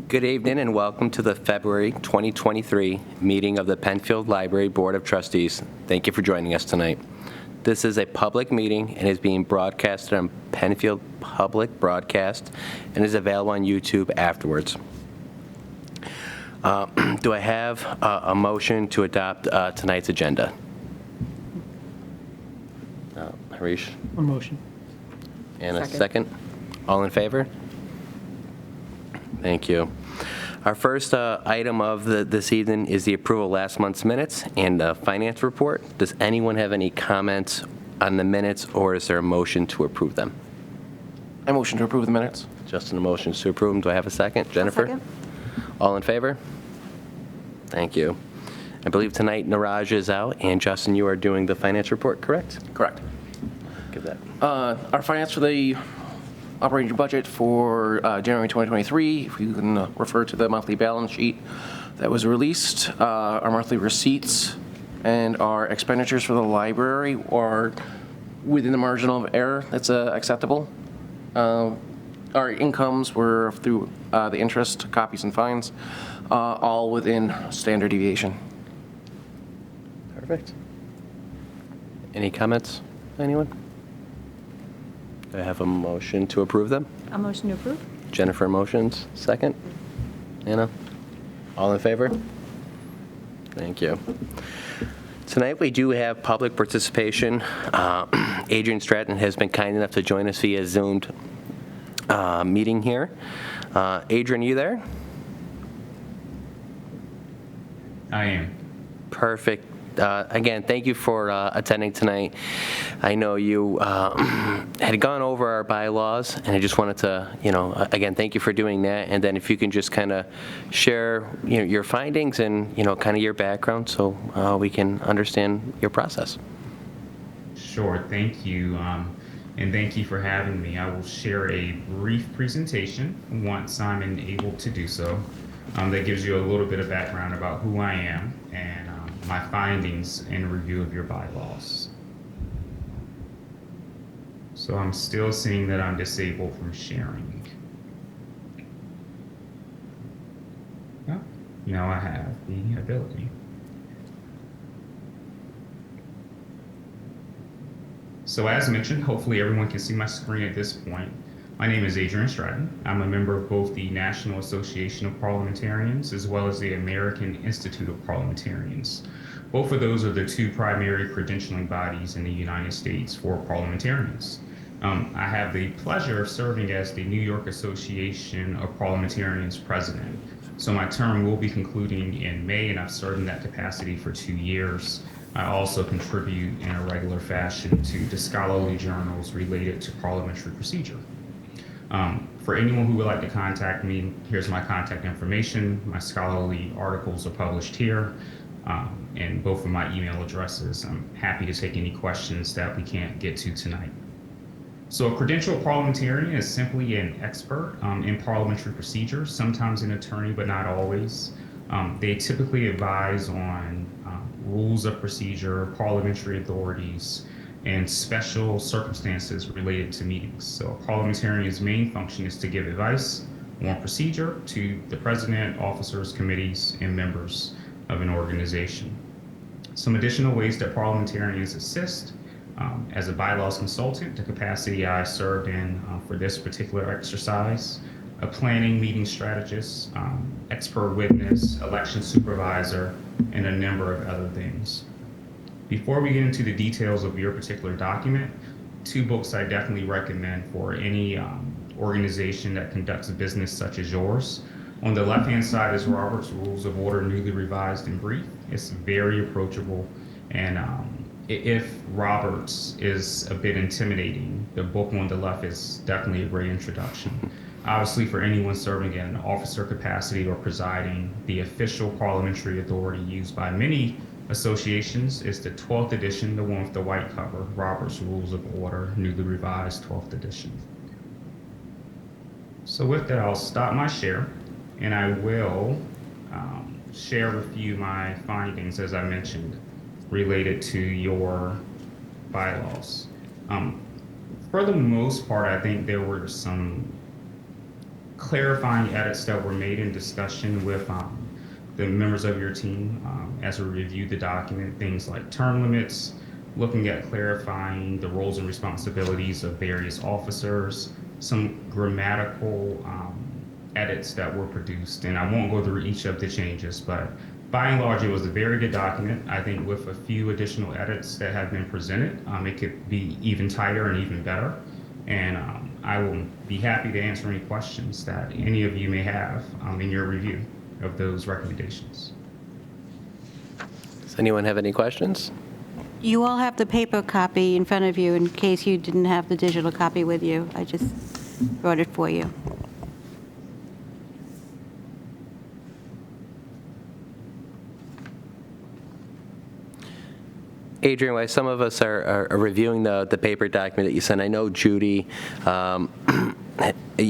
Good evening and welcome to the February 2023 meeting of the Penfield Library Board of Trustees. Thank you for joining us tonight. This is a public meeting and is being broadcasted on Penfield Public Broadcast and is available on YouTube afterwards. Do I have a motion to adopt tonight's agenda? Harish? A motion. And a second? All in favor? Thank you. Our first item of this evening is the approval of last month's minutes and the finance report. Does anyone have any comments on the minutes, or is there a motion to approve them? I motion to approve the minutes. Justin, a motion to approve them. Do I have a second? Jennifer? Second. All in favor? Thank you. I believe tonight Neeraj is out, and Justin, you are doing the finance report, correct? Correct. Give that. Our finance for the operating budget for January 2023, if you can refer to the monthly balance sheet that was released, our monthly receipts and our expenditures for the library are within the margin of error that's acceptable. Our incomes were through the interest, copies, and fines, all within standard deviation. Perfect. Any comments, anyone? Do I have a motion to approve them? A motion to approve? Jennifer motions. Second? Anna? All in favor? Thank you. Tonight we do have public participation. Adrian Stratton has been kind enough to join us via Zoomed meeting here. Adrian, you there? I am. Perfect. Again, thank you for attending tonight. I know you had gone over our bylaws, and I just wanted to, again, thank you for doing that. And then if you can just kind of share, your findings and, kind of your background so we can understand your process. Sure, thank you. And thank you for having me. I will share a brief presentation once I'm able to do so. That gives you a little bit of background about who I am and my findings and review of your bylaws. So I'm still seeing that I'm disabled from sharing. Oh, I have the ability. So as mentioned, hopefully everyone can see my screen at this point. My name is Adrian Stratton. I'm a member of both the National Association of Parliamentarians as well as the American Institute of Parliamentarians. Both of those are the two primary credentialing bodies in the United States for parliamentarians. I have the pleasure of serving as the New York Association of Parliamentarians president. So my term will be concluding in May, and I've served in that capacity for 2 years. I also contribute in a regular fashion to the scholarly journals related to parliamentary procedure. For anyone who would like to contact me, here's my contact information. My scholarly articles are published here, and both of my email addresses. I'm happy to take any questions that we can't get to tonight. So a credentialed parliamentarian is simply an expert in parliamentary procedure, sometimes an attorney, but not always. They typically advise on rules of procedure, parliamentary authorities, and special circumstances related to meetings. So a parliamentarian's main function is to give advice on procedure to the president, officers, committees, and members of an organization. Some additional ways that parliamentarians assist: as a bylaws consultant, the capacity I served in for this particular exercise, a planning meeting strategist, expert witness, election supervisor, and a number of other things. Before we get into the details of your particular document, 2 books I definitely recommend for any organization that conducts business such as yours. On the left-hand side is Robert's Rules of Order, newly revised and brief. It's very approachable, and if Roberts is a bit intimidating, the book on the left is definitely a great introduction. Obviously, for anyone serving in an officer capacity or presiding, the official parliamentary authority used by many associations is the 12th edition, the one with the white cover, Robert's Rules of Order, newly revised 12th edition. So with that, I'll stop my share, and I will share with you my findings, as I mentioned, related to your bylaws. For the most part, I think there were some clarifying edits that were made in discussion with the members of your team as we reviewed the document, things like term limits, looking at clarifying the roles and responsibilities of various officers, some grammatical edits that were produced. And I won't go through each of the changes, but by and large, it was a very good document. I think with a few additional edits that have been presented, it could be even tighter and even better. And I will be happy to answer any questions that any of you may have in your review of those recommendations. Does anyone have any questions? You all have the paper copy in front of you in case you didn't have the digital copy with you. I just brought it for you. Adrian, while some of us are reviewing the paper document that you sent, I know Judie,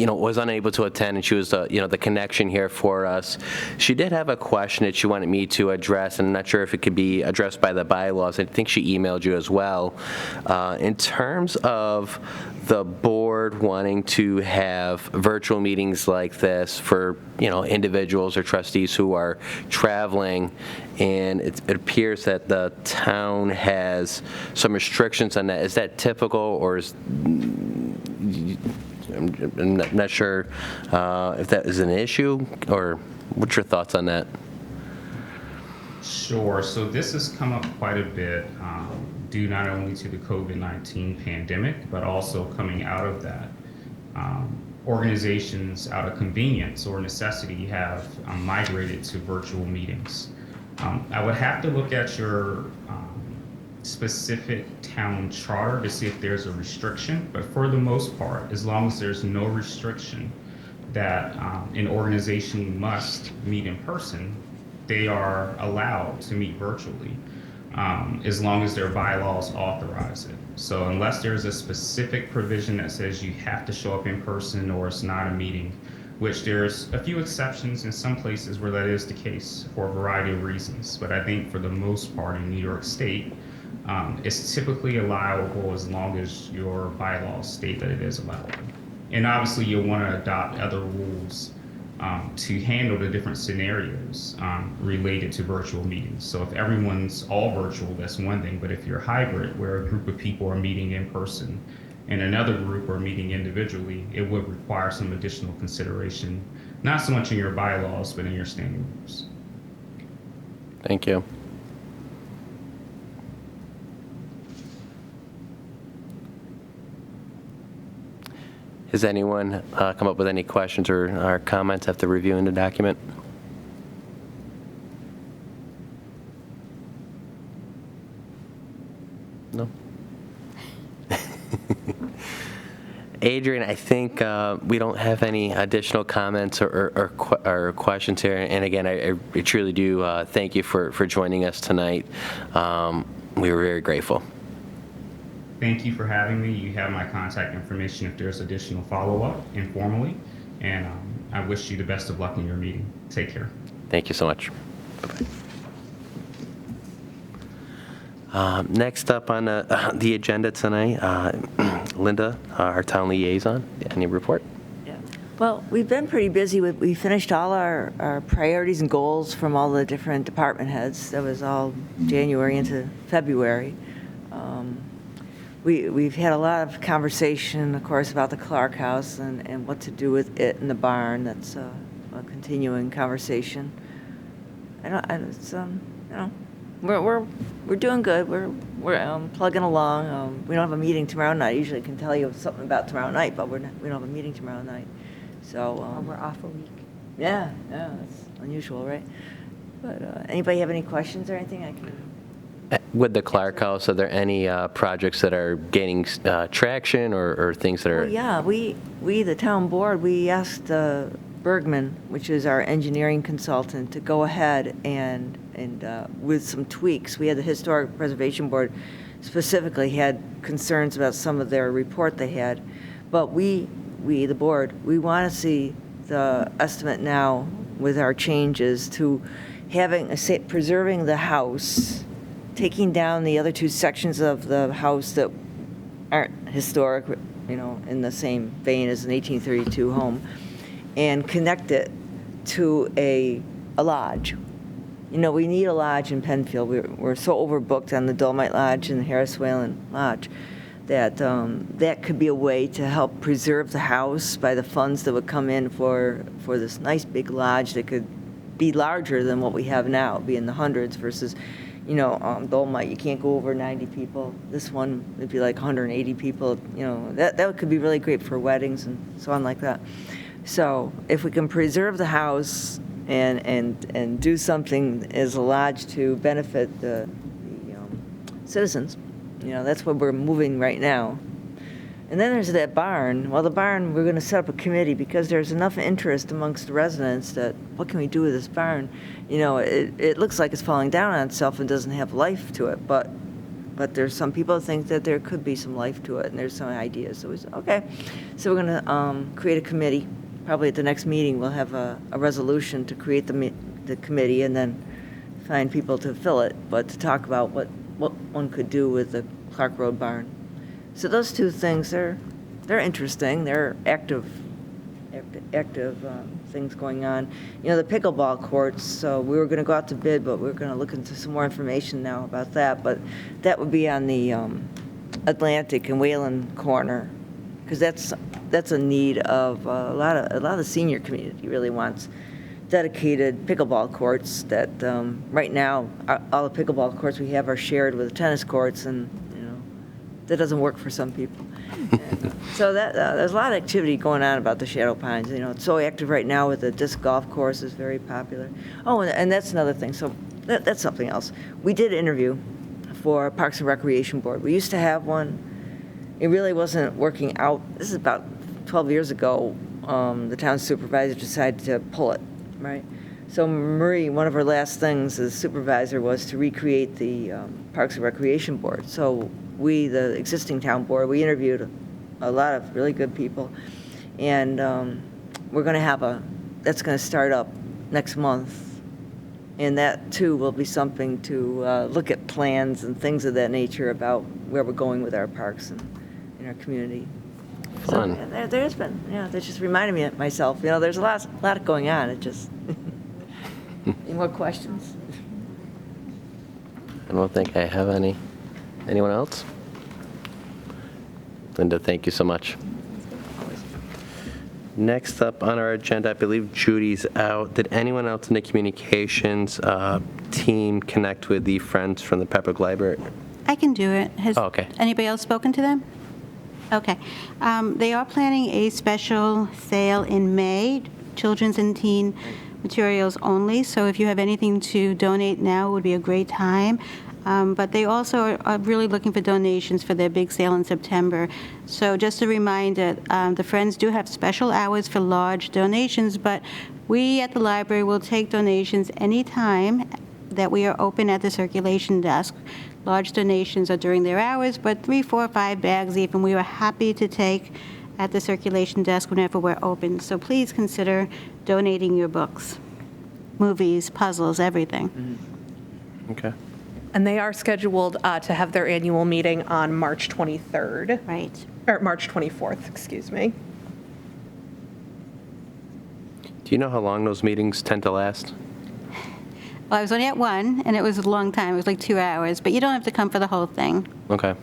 was unable to attend, and she was the connection here for us. She did have a question that she wanted me to address, and I'm not sure if it could be addressed by the bylaws. I think she emailed you as well. In terms of the board wanting to have virtual meetings like this for individuals or trustees who are traveling, and it appears that the town has some restrictions on that. Is that typical, or is I'm not sure if that is an issue, or what's your thoughts on that? Sure. So this has come up quite a bit due not only to the COVID-19 pandemic, but also coming out of that. Organizations out of convenience or necessity have migrated to virtual meetings. I would have to look at your specific town charter to see if there's a restriction, but for the most part, as long as there's no restriction that an organization must meet in person, they are allowed to meet virtually, as long as their bylaws authorize it. So unless there's a specific provision that says you have to show up in person or it's not a meeting, which there's a few exceptions in some places where that is the case for a variety of reasons. But I think for the most part in New York State, it's typically allowable as long as your bylaws state that it is allowable. And obviously you'll want to adopt other rules to handle the different scenarios related to virtual meetings. So if everyone's all virtual, that's one thing, but if you're hybrid, where a group of people are meeting in person and another group are meeting individually, it would require some additional consideration, not so much in your bylaws, but in your standing rules. Thank you. Has anyone come up with any questions or comments after reviewing the document? No? Adrian, I think we don't have any additional comments or questions here. And again, I truly do thank you for joining us tonight. We were very grateful. Thank you for having me. You have my contact information if there's additional follow-up informally. And I wish you the best of luck in your meeting. Take care. Thank you so much. Bye-bye. Next up on the agenda tonight, Linda, our town liaison. Any report? Yeah. Well, we've been pretty busy. We finished all our priorities and goals from all the different department heads. That was all January into February. We've had a lot of conversation, of course, about the Clark House and what to do with it in the barn. That's a continuing conversation. We're doing good. We're plugging along. We don't have a meeting tomorrow night. I usually can tell you something about tomorrow night, but we don't have a meeting tomorrow night. So we're off a week. Yeah, that's unusual, right? But anybody have any questions or anything I can? With the Clark House, are there any projects that are gaining traction or things that are? Well, yeah, we the town board, we asked Bergman, which is our engineering consultant, to go ahead and with some tweaks. We had the Historic Preservation Board specifically had concerns about some of their report they had, but we the board, we want to see the estimate now with our changes to preserving the house, taking down the other two sections of the house that aren't historic, in the same vein as an 1832 home, and connect it to a lodge. We need a lodge in Penfield. We're so overbooked on the Dolomite Lodge and the Harris Whalen Lodge that that could be a way to help preserve the house by the funds that would come in for this nice big lodge that could be larger than what we have now, be in the hundreds versus, Dolomite, you can't go over 90 people. This one would be like 180 people. That could be really great for weddings and so on like that. So if we can preserve the house and do something as a lodge to benefit the citizens, that's where we're moving right now. And then there's that barn. Well, the barn, we're going to set up a committee because there's enough interest amongst the residents that what can we do with this barn? It looks like it's falling down on itself and doesn't have life to it, but there's some people who think that there could be some life to it, and there's some ideas. So we said, okay. So we're going to create a committee. Probably at the next meeting, we'll have a resolution to create the committee and then find people to fill it, but to talk about what one could do with the Clark Road barn. So those two things, they're interesting. They're active things going on. The pickleball courts, so we were going to go out to bid, but we're going to look into some more information now about that. But that would be on the Atlantic and Whalen corner, because that's a need of a lot of the senior community really wants dedicated pickleball courts that right now all the pickleball courts we have are shared with tennis courts, and that doesn't work for some people. So that there's a lot of activity going on about the Shadow Pines. It's so active right now with the disc golf course is very popular. Oh, and that's another thing. So that's something else. We did interview for Parks and Recreation Board. We used to have one. It really wasn't working out. This is about 12 years ago. The town supervisor decided to pull it, right? So Marie, one of her last things as supervisor was to recreate the Parks and Recreation Board. So we, the existing town board, we interviewed a lot of really good people, and we're going to have that's going to start up next month, and that too will be something to look at plans and things of that nature about where we're going with our parks and in our community. Fun. So, there's been, that just reminded me of myself. There's a lot going on. It just. Any more questions? I don't think I have any. Anyone else? Linda, thank you so much. Next up on our agenda, I believe Judie's out. Did anyone else in the communications team connect with the friends from the Public Library? I can do it. Has okay. Anybody else spoken to them? Okay. They are planning a special sale in May, children's and teen materials only. So if you have anything to donate now, it would be a great time. But they also are really looking for donations for their big sale in September. So just a reminder, the Friends do have special hours for large donations, but we at the library will take donations anytime that we are open at the circulation desk. Large donations are during their hours, but 3, 4, 5 bags even, we are happy to take at the circulation desk whenever we're open. So please consider donating your books, movies, puzzles, everything. Mm-hmm. Okay. And they are scheduled to have their annual meeting on March 23rd. Right. Or March 24th, excuse me. Do you know how long those meetings tend to last? Well, I was only at one, and it was a long time. It was like 2 hours, but you don't have to come for the whole thing. Okay.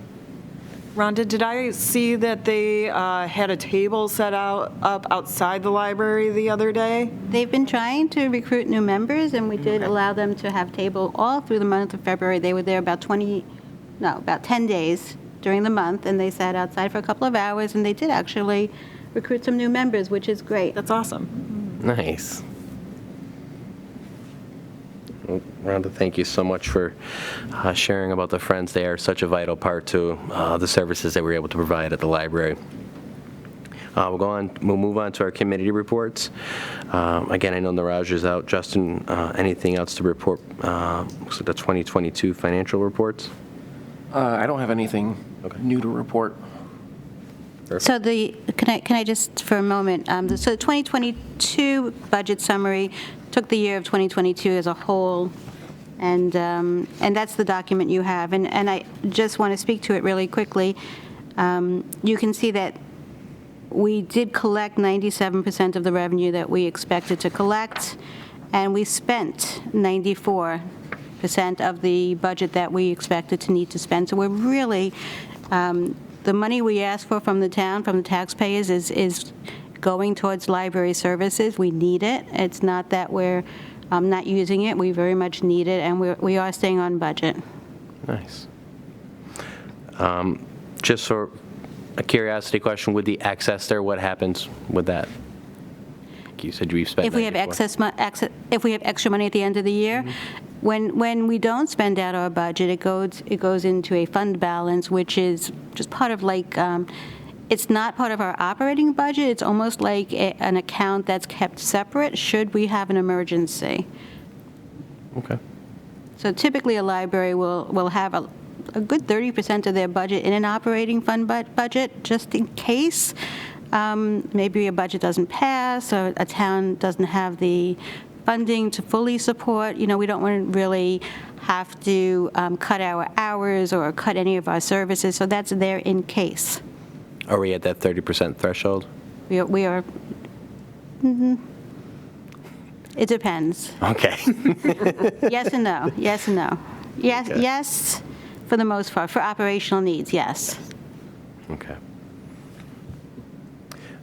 Rhonda, did I see that they had a table set up outside the library the other day? They've been trying to recruit new members, and we did allow them to have table all through the month of February. They were there about 10 days during the month, and they sat outside for a couple of hours, and they did actually recruit some new members, which is great. That's awesome. Nice. Well, Rhonda, thank you so much for sharing about the Friends. They are such a vital part to the services that we're able to provide at the library. We'll move on to our committee reports. Again, I know Neeraj is out. Justin, anything else to report? The 2022 financial reports? I don't have anything new to report. So can I just for a moment, so the 2022 budget summary took the year of 2022 as a whole, and that's the document you have, and I just want to speak to it really quickly. you can see that we did collect 97% of the revenue that we expected to collect, and we spent 94% of the budget that we expected to need to spend. So we're really, the money we ask for from the town, from the taxpayers, is going towards library services. We need it. It's not that we're not using it. We very much need it, and we are staying on budget. Nice. Just sort of a curiosity question, with the excess there, what happens with that? You said we've spent If we have 94. if we have extra money at the end of the year, when we don't spend out our budget, it goes into a fund balance, which is just part of like, it's not part of our operating budget. It's almost like an account that's kept separate should we have an emergency. Okay. So typically, a library will have a good 30% of their budget in an operating fund budget, just in case maybe a budget doesn't pass or a town doesn't have the funding to fully support. You know, we don't want to really have to cut our hours or cut any of our services, so that's there in case. Are we at that 30% threshold? We are. It depends. Okay. Yes and no. Yes and no. Yes, Okay. yes, for the most part. For operational needs, yes. Okay.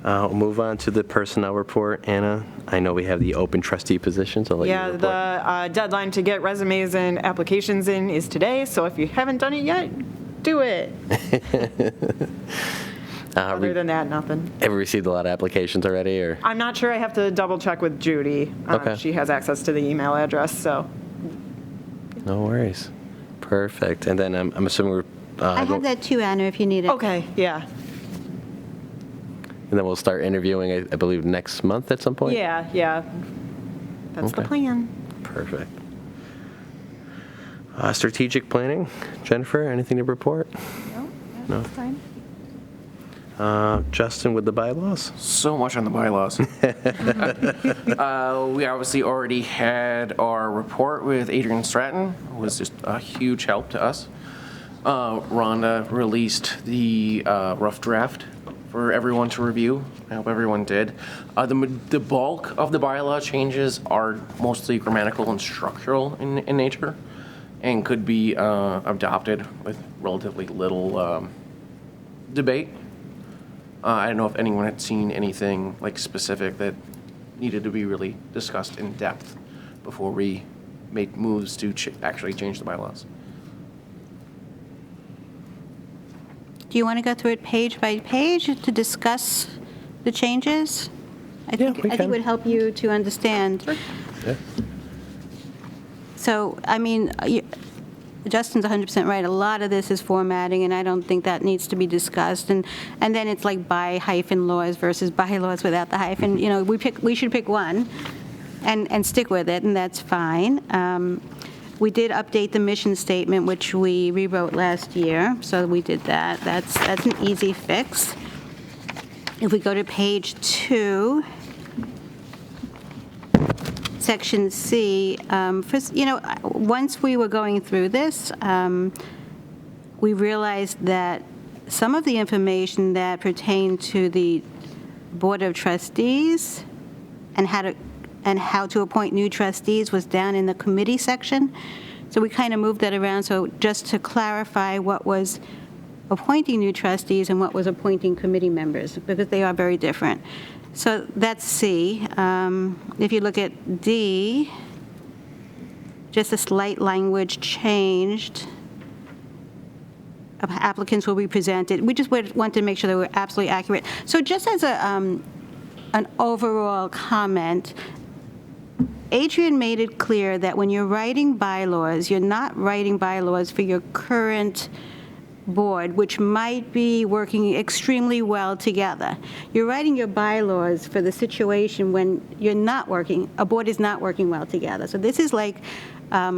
We'll move on to the personnel report. Anna, I know we have the open trustee positions. I'll let you Yeah, report. the deadline to get resumes and applications in is today, so if you haven't done it yet, do it. Other than that, nothing. Have we received a lot of applications already, or? I'm not sure, I have to double check with Judie. Okay. She has access to the email address, so. No worries. Perfect. And then I'm assuming we're. I have that too, Anna, if you need it. Okay, yeah. And then we'll start interviewing, I believe, next month at some point? Yeah. That's the Okay. plan. Perfect. Strategic planning, Jennifer, anything to report? No? Fine. Justin with the bylaws? So much on the bylaws. We obviously already had our report with Adrian Stratton. It was just a huge help to us. Rhonda released the rough draft for everyone to review. I hope everyone did. The bulk of the bylaw changes are mostly grammatical and structural in nature and could be adopted with relatively little debate. I don't know if anyone had seen anything like specific that needed to be really discussed in depth before we made moves to actually change the bylaws. Do you want to go through it page by page to discuss the changes? I think we it can. would help you to understand. Yeah. So, I mean, Justin's 100% right. A lot of this is formatting, and I don't think that needs to be discussed. And then it's like by-hyphen laws versus bylaws without the hyphen. You know, we should pick one and stick with it, and that's fine. We did update the mission statement, which we rewrote last year, so we did that. That's an easy fix. If we go to page 2, section C, first, you know, once we were going through this, we realized that some of the information that pertained to the Board of Trustees and how to appoint new trustees was down in the committee section. So we kind of moved that around, so just to clarify what was appointing new trustees and what was appointing committee members, because they are very different. So that's C. If you look at D, just a slight language changed. Applicants will be presented. We just wanted to make sure they were absolutely accurate. So just as an overall comment, Adrian made it clear that when you're writing bylaws, you're not writing bylaws for your current board, which might be working extremely well together. You're writing your bylaws for the situation when a board is not working well together. So this is like a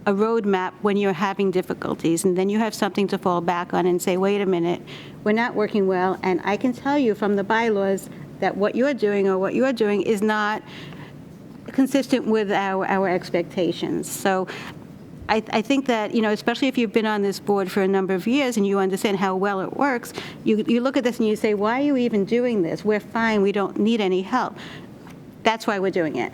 roadmap when you're having difficulties, and then you have something to fall back on and say, wait a minute, we're not working well, and I can tell you from the bylaws that what you're doing is not consistent with our expectations. So I think that, especially if you've been on this board for a number of years and you understand how well it works, you look at this and you say, why are you even doing this? We're fine, we don't need any help. That's why we're doing it.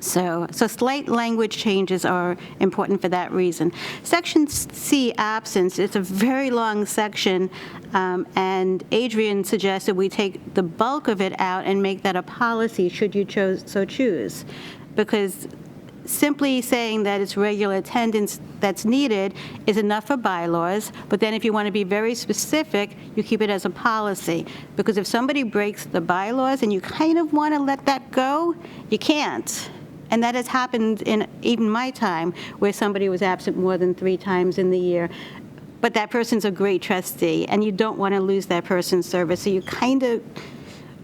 So slight language changes are important for that reason. Section C, absence, it's a very long section, and Adrian suggested we take the bulk of it out and make that a policy should you so choose. Because simply saying that it's regular attendance that's needed is enough for bylaws, but then if you want to be very specific, you keep it as a policy. Because if somebody breaks the bylaws and you kind of want to let that go, you can't. And that has happened in even my time, where somebody was absent more than 3 times in the year. But that person's a great trustee, and you don't want to lose that person's service. So you kind of,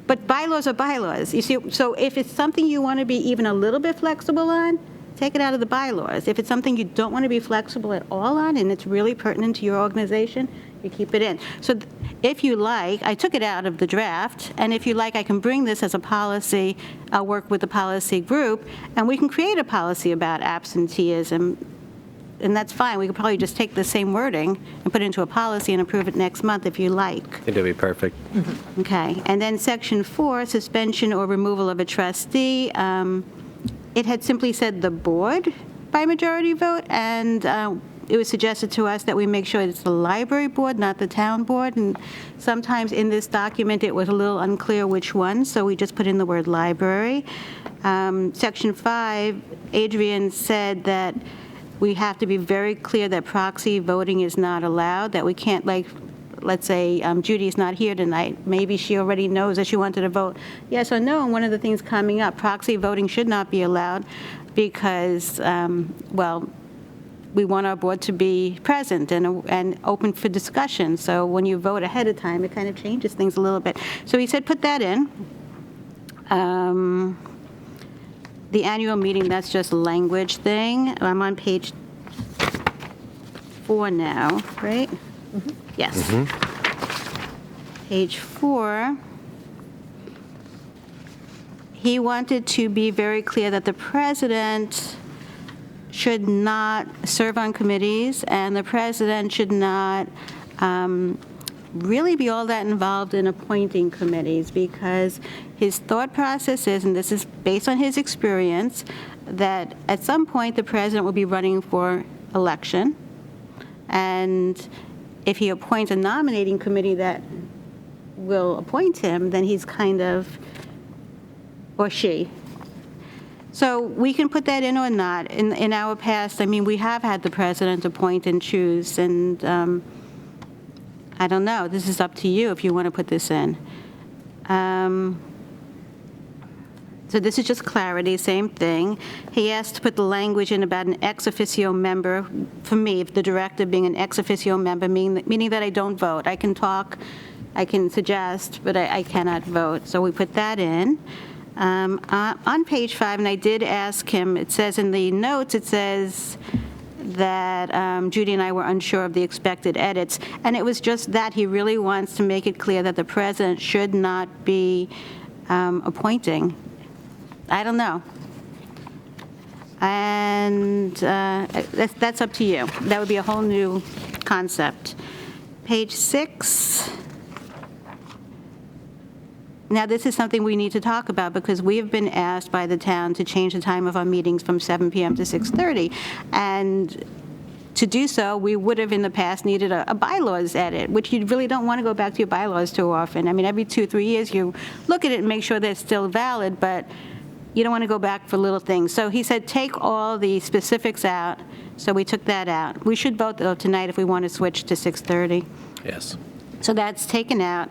but bylaws are bylaws. You see, so if it's something you want to be even a little bit flexible on, take it out of the bylaws. If it's something you don't want to be flexible at all on, and it's really pertinent to your organization, you keep it in. So if you like, I took it out of the draft, and if you like, I can bring this as a policy. I'll work with the policy group, and we can create a policy about absenteeism, and that's fine. We could probably just take the same wording and put it into a policy and approve it next month if you like. I think that'd be perfect. Okay, and then section 4, suspension or removal of a trustee. It had simply said the board by majority vote, and it was suggested to us that we make sure it's the library board, not the town board, and sometimes in this document it was a little unclear which one, so we just put in the word library. Section 5, Adrian said that we have to be very clear that proxy voting is not allowed, that we can't, like, let's say Judie's not here tonight, maybe she already knows that she wanted to vote yes or no, and one of the things coming up, proxy voting should not be allowed because, well, we want our board to be present and open for discussion. So when you vote ahead of time, it kind of changes things a little bit. So he said put that in. The annual meeting, that's just a language thing. I'm on page 4 now, right? Mm-hmm. Yes. Page 4. He wanted to be very clear that the president should not serve on committees, and the president should not really be all that involved in appointing committees, because his thought process is, and this is based on his experience, that at some point the president will be running for election, and if he appoints a nominating committee that will appoint him, then he's kind of, or she. So we can put that in or not. In our past, I mean, we have had the president appoint and choose, and I don't know. This is up to you if you want to put this in. So this is just clarity, same thing. He asked to put the language in about an ex officio member. For me, the director being an ex officio member, meaning that I don't vote. I can talk, I can suggest, but I cannot vote. So we put that in. On page 5, and I did ask him, it says in the notes, it says that Judie and I were unsure of the expected edits, and it was just that he really wants to make it clear that the president should not be appointing. I don't know. And that's up to you. That would be a whole new concept. Page 6. Now, this is something we need to talk about because we have been asked by the town to change the time of our meetings from 7 p.m. to 6:30. And to do so, we would have in the past needed a bylaws edit, which you really don't want to go back to your bylaws too often. I mean, every 2 or 3 years you look at it and make sure that it's still valid, but you don't want to go back for little things. So he said take all the specifics out, so we took that out. We should vote, though, tonight if we want to switch to 6:30. Yes. So that's taken out.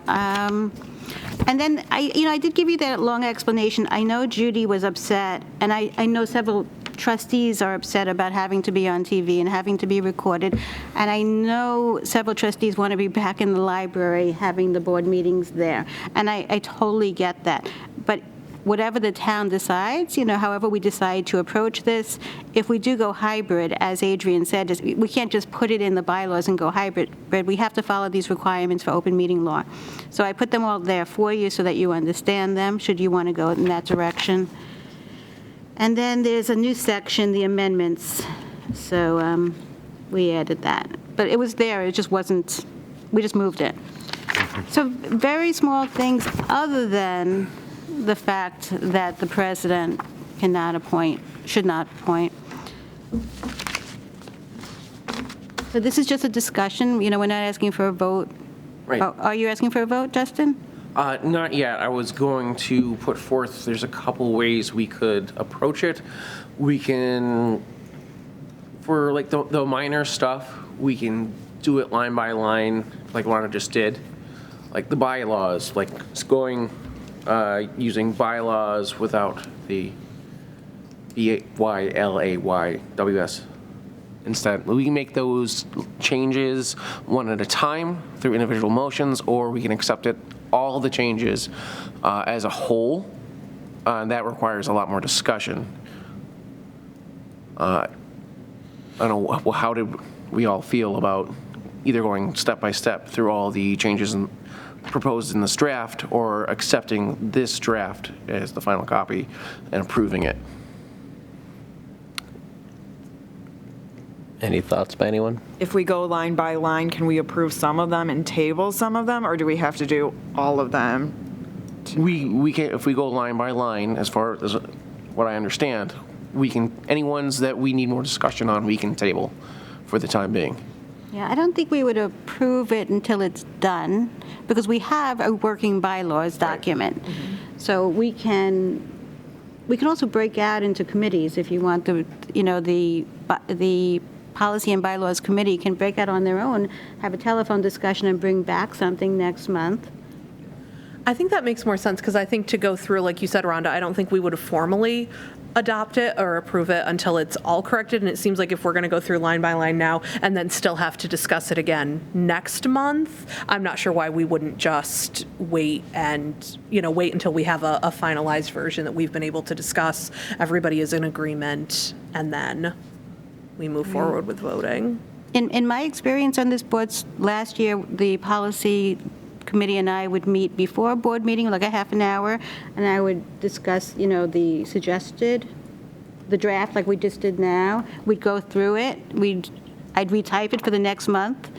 And then, I did give you that long explanation. I know Judie was upset, and I know several trustees are upset about having to be on TV and having to be recorded. And I know several trustees want to be back in the library having the board meetings there. And I totally get that. But whatever the town decides, however we decide to approach this, if we do go hybrid, as Adrian said, we can't just put it in the bylaws and go hybrid, but we have to follow these requirements for open meeting law. So I put them all there for you so that you understand them, should you want to go in that direction. And then there's a new section, the amendments. So we added that. But it was there, it just wasn't, we just moved it. So very small things other than the fact that the president cannot appoint, should not appoint. So this is just a discussion, we're not asking for a vote. Right. Oh, are you asking for a vote, Justin? Not yet. I was going to put forth, there's a couple ways we could approach it. We can, for like the minor stuff, we can do it line by line, like Rhonda just did. Like the bylaws, like going, using bylaws without the BYLAYWS. Instead, we can make those changes one at a time through individual motions, or we can accept it, all the changes as a whole. And that requires a lot more discussion. I don't know, how did we all feel about either going step by step through all the changes proposed in this draft, or accepting this draft as the final copy and approving it? Any thoughts by anyone? If we go line by line, can we approve some of them and table some of them, or do we have to do all of them? We can, if we go line by line, as far as what I understand, we can, any ones that we need more discussion on, we can table for the time being. Yeah, I don't think we would approve it until it's done, because we have a working bylaws document. So we can also break out into committees if you want. The Policy and Bylaws Committee can break out on their own, have a telephone discussion, and bring back something next month. I think that makes more sense, because I think to go through, like you said, Rhonda, I don't think we would formally adopt it or approve it until it's all corrected, and it seems like if we're going to go through line by line now and then still have to discuss it again next month, I'm not sure why we wouldn't just wait and, wait until we have a finalized version that we've been able to discuss, everybody is in agreement, and then we move forward with voting. In my experience on this board, last year, the policy committee and I would meet before a board meeting, like a half an hour, and I would discuss, the draft like we just did now. We'd go through it. I'd retype it for the next month,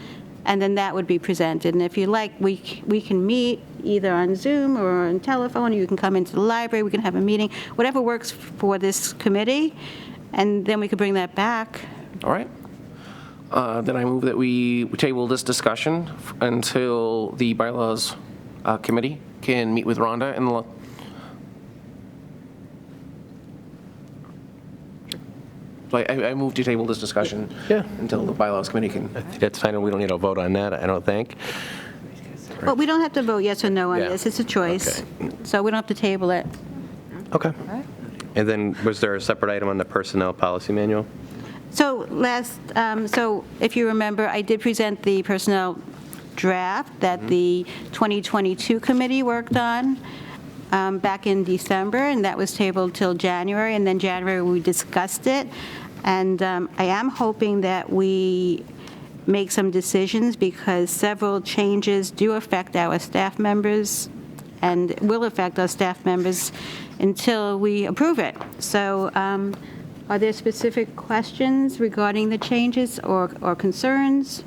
and then that would be presented. And if you like, we can meet either on Zoom or on telephone, or you can come into the library, we can have a meeting, whatever works for this committee, and then we could bring that back. All right. Then I move that we table this discussion until the Bylaws Committee can meet with Rhonda and I move to table this discussion until the Bylaws Committee can. That's fine, we don't need a vote on that, I don't think. But we don't have to vote yes or no on Yeah. this. It's a choice. Okay. So we don't have to table it. Okay. And then, was there a separate item on the personnel policy manual? So so if you remember, I did present the personnel draft that the 2022 committee worked on back in December, and that was tabled till January, and then January we discussed it. And I am hoping that we make some decisions, because several changes do affect our staff members and will affect our staff members until we approve it. So are there specific questions regarding the changes or concerns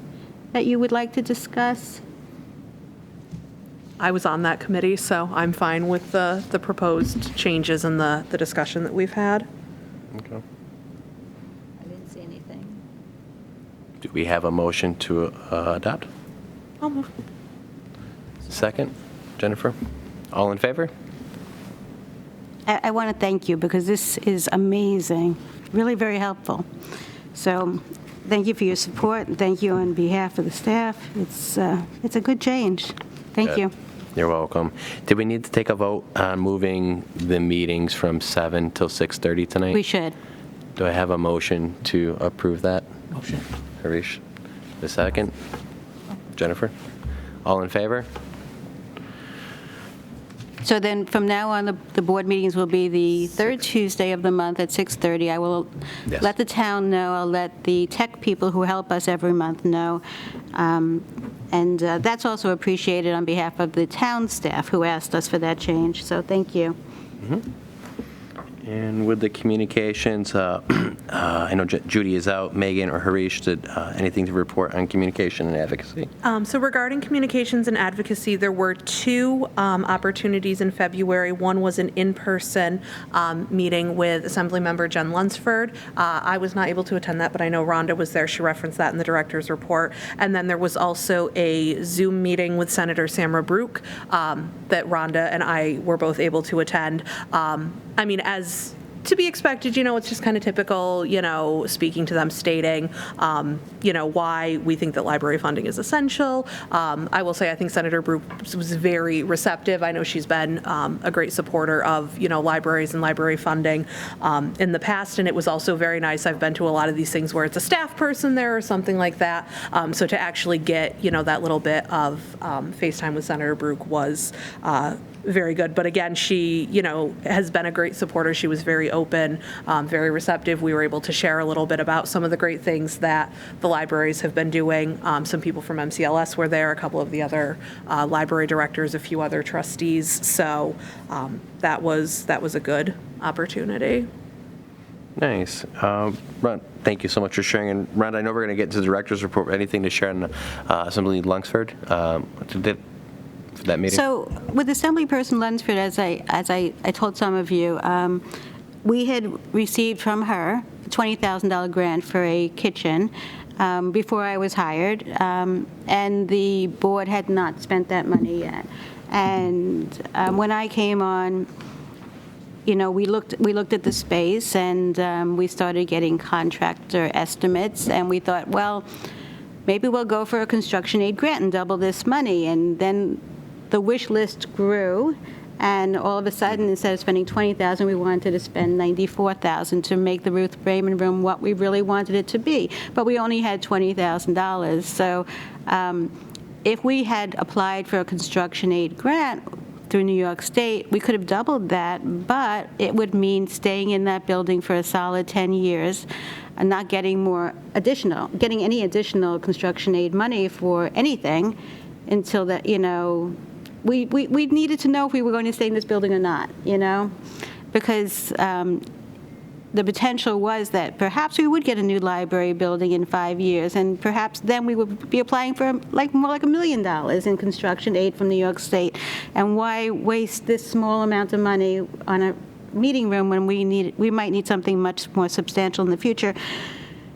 that you would like to discuss? I was on that committee, so I'm fine with the proposed changes and the discussion that we've had. Okay. I didn't see anything. Do we have a motion to adopt? I'll move. Second? Jennifer? All in favor? I want to thank you, because this is amazing, really very helpful. So thank you for your support, and thank you on behalf of the staff. It's a good change. Thank you. You're welcome. Did we need to take a vote on moving the meetings from 7 till 6:30 tonight? We should. Do I have a motion to approve that? Motion. Harish? The second? Jennifer? All in favor? So then, from now on, the board meetings will be the third Tuesday of the month at 6:30. I will Yes. let the town know, I'll let the tech people who help us every month know, and that's also appreciated on behalf of the town staff who asked us for that change, so thank you. And with the communications, I know Judie is out. Megan or Harish, did anything to report on communication and advocacy? So regarding communications and advocacy, there were two opportunities in February. One was an in-person meeting with Assemblymember Jen Lunsford. I was not able to attend that, but I know Rhonda was there. She referenced that in the director's report. And then there was also a Zoom meeting with Senator Samra Brook that Rhonda and I were both able to attend. I mean, as to be expected, it's just kind of typical, speaking to them, stating, why we think that library funding is essential. I will say I think Senator Brook was very receptive. I know she's been a great supporter of, libraries and library funding in the past, and it was also very nice. I've been to a lot of these things where it's a staff person there or something like that. So to actually get, that little bit of face time with Senator Brook was very good. But again, she, has been a great supporter. She was very open, very receptive. We were able to share a little bit about some of the great things that the libraries have been doing. Some people from MCLS were there, a couple of the other library directors, a few other trustees. So that was a good opportunity. Nice. Ron, thank you so much for sharing. And Ron, I know we're going to get to the director's report. Anything to share on Assembly Lunsford? For that meeting? So with Assemblyperson Lunsford, as I told some of you, we had received from her a $20,000 grant for a kitchen before I was hired, and the board had not spent that money yet. And when I came on, we looked at the space, and we started getting contractor estimates, and we thought, well, maybe we'll go for a construction aid grant and double this money. And then the wish list grew, and all of a sudden, instead of spending $20,000, we wanted to spend $94,000 to make the Ruth Braman Room what we really wanted it to be. But we only had $20,000. So if we had applied for a construction aid grant through New York State, we could have doubled that, but it would mean staying in that building for a solid 10 years and not getting any additional construction aid money for anything until that, we needed to know if we were going to stay in this building or not, because the potential was that perhaps we would get a new library building in 5 years, and perhaps then we would be applying for more like $1 million in construction aid from New York State. And why waste this small amount of money on a meeting room when we might need something much more substantial in the future?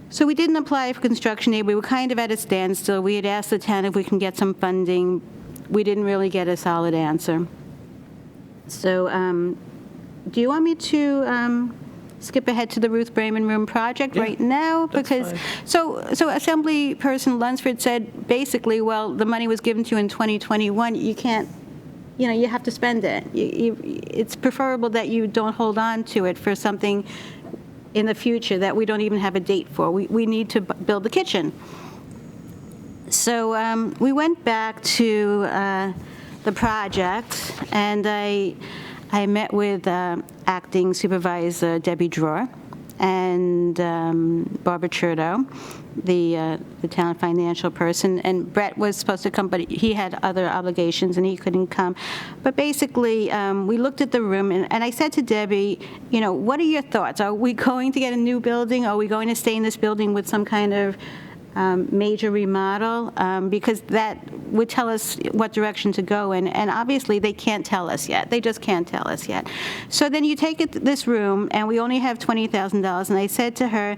So we didn't apply for construction aid. We were kind of at a standstill. We had asked the town if we can get some funding. We didn't really get a solid answer. So do you want me to skip ahead to the Ruth Braman Room project right now? Because so Assemblyperson Lunsford said basically, well, the money was given to you in 2021. You can't, you have to spend it. It's preferable that you don't hold on to it for something in the future that we don't even have a date for. We need to build the kitchen. So we went back to the project, and I met with Acting Supervisor Debbie Drawer and Barbara Chertow, the town financial person, and Brett was supposed to come, but he had other obligations and he couldn't come. But basically, we looked at the room, and I said to Debbie, what are your thoughts? Are we going to get a new building? Are we going to stay in this building with some kind of major remodel? Because that would tell us what direction to go in, and obviously they can't tell us yet. They just can't tell us yet. So then you take this room, and we only have $20,000, and I said to her,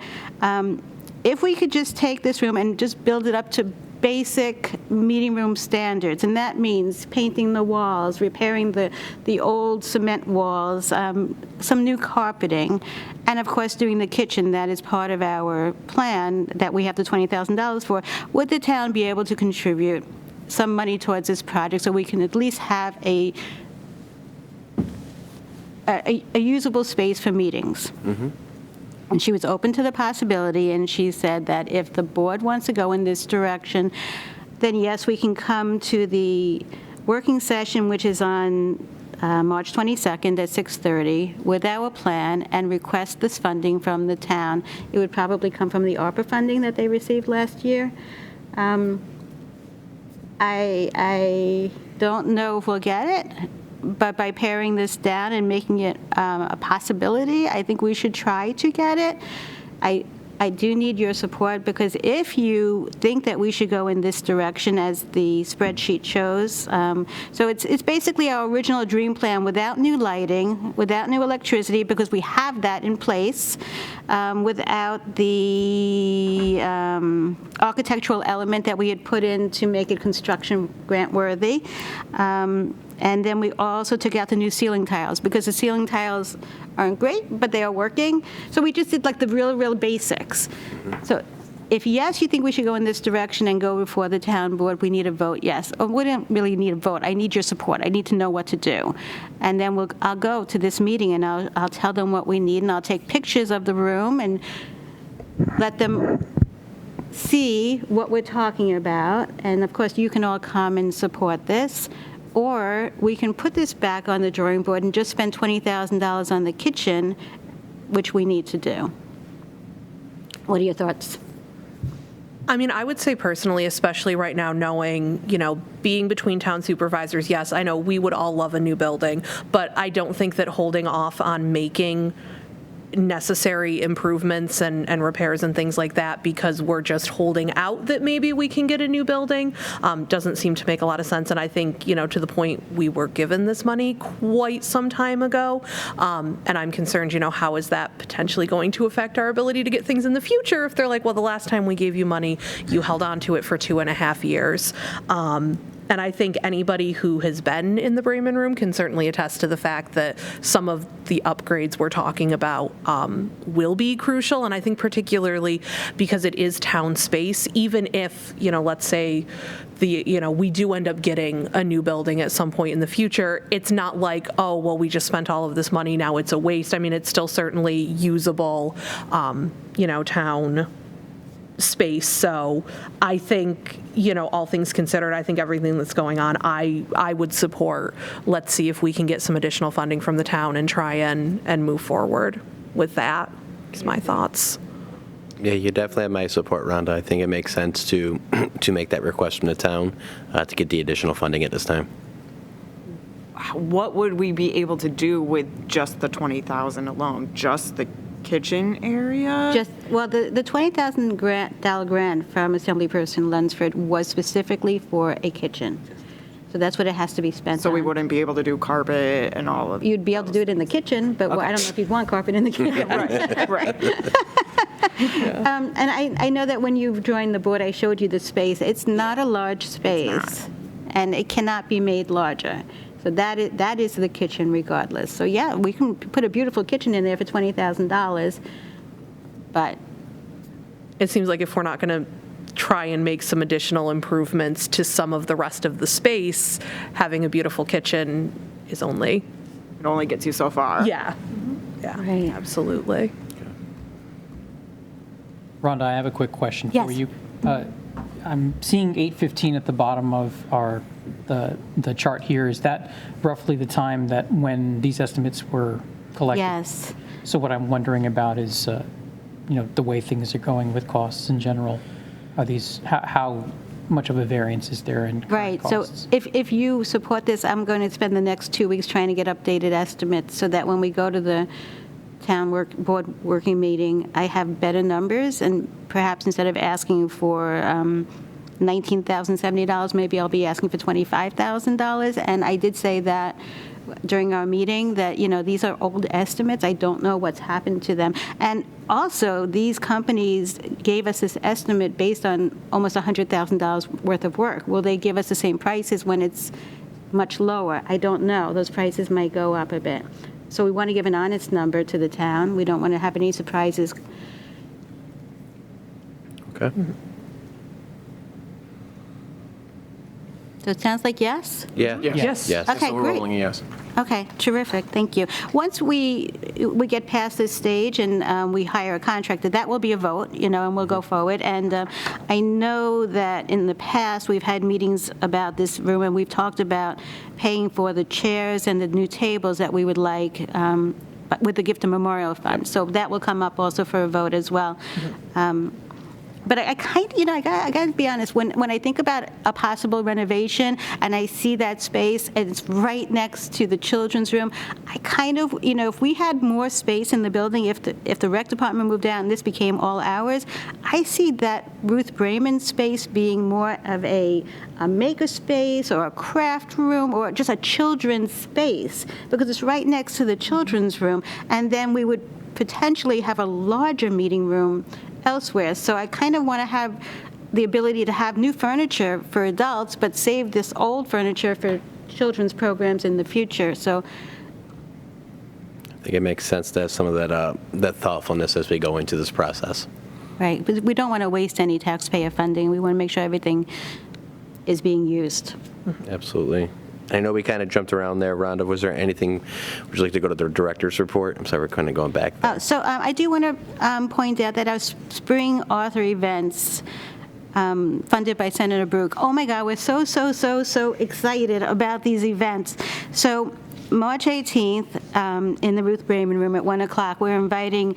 if we could just take this room and just build it up to basic meeting room standards, and that means painting the walls, repairing the old cement walls, some new carpeting, and of course doing the kitchen. That is part of our plan that we have the $20,000 for. Would the town be able to contribute some money towards this project so we can at least have a usable space for meetings? Mm-hmm. And she was open to the possibility, and she said that if the board wants to go in this direction, then yes, we can come to the working session, which is on March 22nd at 6:30, with our plan and request this funding from the town. It would probably come from the ARPA funding that they received last year. I don't know if we'll get it, but by paring this down and making it a possibility, I think we should try to get it. I do need your support, because if you think that we should go in this direction, as the spreadsheet shows, so it's basically our original dream plan without new lighting, without new electricity, because we have that in place, without the architectural element that we had put in to make it construction grant worthy. And then we also took out the new ceiling tiles, because the ceiling tiles aren't great, but they are working. So we just did like the real basics. So if yes, you think we should go in this direction and go before the town board, we need a vote, yes. Or we don't really need a vote. I need your support. I need to know what to do. And then I'll go to this meeting and I'll tell them what we need, and I'll take pictures of the room and let them see what we're talking about. And of course, you can all come and support this. Or we can put this back on the drawing board and just spend $20,000 on the kitchen, which we need to do. What are your thoughts? I mean, I would say personally, especially right now, knowing, being between town supervisors, yes, I know we would all love a new building, but I don't think that holding off on making necessary improvements and repairs and things like that because we're just holding out that maybe we can get a new building doesn't seem to make a lot of sense. And I think, to the point, we were given this money quite some time ago. And I'm concerned, how is that potentially going to affect our ability to get things in the future if they're like, well, the last time we gave you money, you held on to it for 2.5 years. And I think anybody who has been in the Bremen Room can certainly attest to the fact that some of the upgrades we're talking about will be crucial. And I think particularly because it is town space, even if, let's say we do end up getting a new building at some point in the future, it's not like, oh, well, we just spent all of this money, now it's a waste. I mean, it's still certainly usable, town space. So I think, all things considered, I think everything that's going on, I would support. Let's see if we can get some additional funding from the town and try and move forward with that. Is my thoughts. Yeah, you definitely have my support, Rhonda. I think it makes sense to make that request from the town to get the additional funding at this time. What would we be able to do with just the $20,000 alone? Just the kitchen area? The $20,000 grant from Assemblyperson Lunsford was specifically for a kitchen. So that's what it has to be spent on. So we wouldn't be able to do carpet and all of You'd be able to do it in the kitchen, but I don't know if you'd want carpet in the kitchen. Right. And I know that when you joined the board, I showed you the space. It's not a large space, and it cannot be made larger. So that is the kitchen regardless. So yeah, we can put a beautiful kitchen in there for $20,000, but It seems like if we're not going to try and make some additional improvements to some of the rest of the space, having a beautiful kitchen is only... It only gets you so far. Yeah. Yeah, Right. absolutely. Rhonda, I have a quick question Yes. for you. I'm seeing 8:15 at the bottom of the chart here. Is that roughly the time that when these estimates were collected? yes. So what I'm wondering about is, the way things are going with costs in general. Are these, how much of a variance is there in current Right, so costs? if you support this, I'm going to spend the next 2 weeks trying to get updated estimates so that when we go to the town board working meeting, I have better numbers, and perhaps instead of asking for $19,070, maybe I'll be asking for $25,000. And I did say that during our meeting that, these are old estimates. I don't know what's happened to them. And also, these companies gave us this estimate based on almost $100,000 worth of work. Will they give us the same prices when it's much lower? I don't know. Those prices might go up a bit. So we want to give an honest number to the town. We don't want to have any surprises. Okay. So it sounds like yes? Yeah. Yes. Yes. Okay, So we're great. rolling a yes. Okay, terrific, thank you. Once we get past this stage and we hire a contractor, that will be a vote, and we'll go forward. And I know that in the past, we've had meetings about this room, and we've talked about paying for the chairs and the new tables that we would like with the Gift and Memorial Fund. So that will come up also for a vote as well. but I kind of, I got to be honest, when I think about a possible renovation and I see that space and it's right next to the children's room, I kind of, if we had more space in the building, if the rec department moved out and this became all ours, I see that Ruth Brayman space being more of a maker space or a craft room or just a children's space, because it's right next to the children's room, and then we would potentially have a larger meeting room elsewhere. So I kind of want to have the ability to have new furniture for adults, but save this old furniture for children's programs in the future. So I think it makes sense to have some of that thoughtfulness as we go into this process. right, but we don't want to waste any taxpayer funding. We want to make sure everything is being used. Absolutely. I know we kind of jumped around there. Rhonda, was there anything, would you like to go to the director's report? I'm sorry, we're kind of going back there. So I do want to point out that our spring author events funded by Senator Brooke, oh my God, we're so excited about these events. So March 18th, in the Ruth Brayman room at 1 o'clock, we're inviting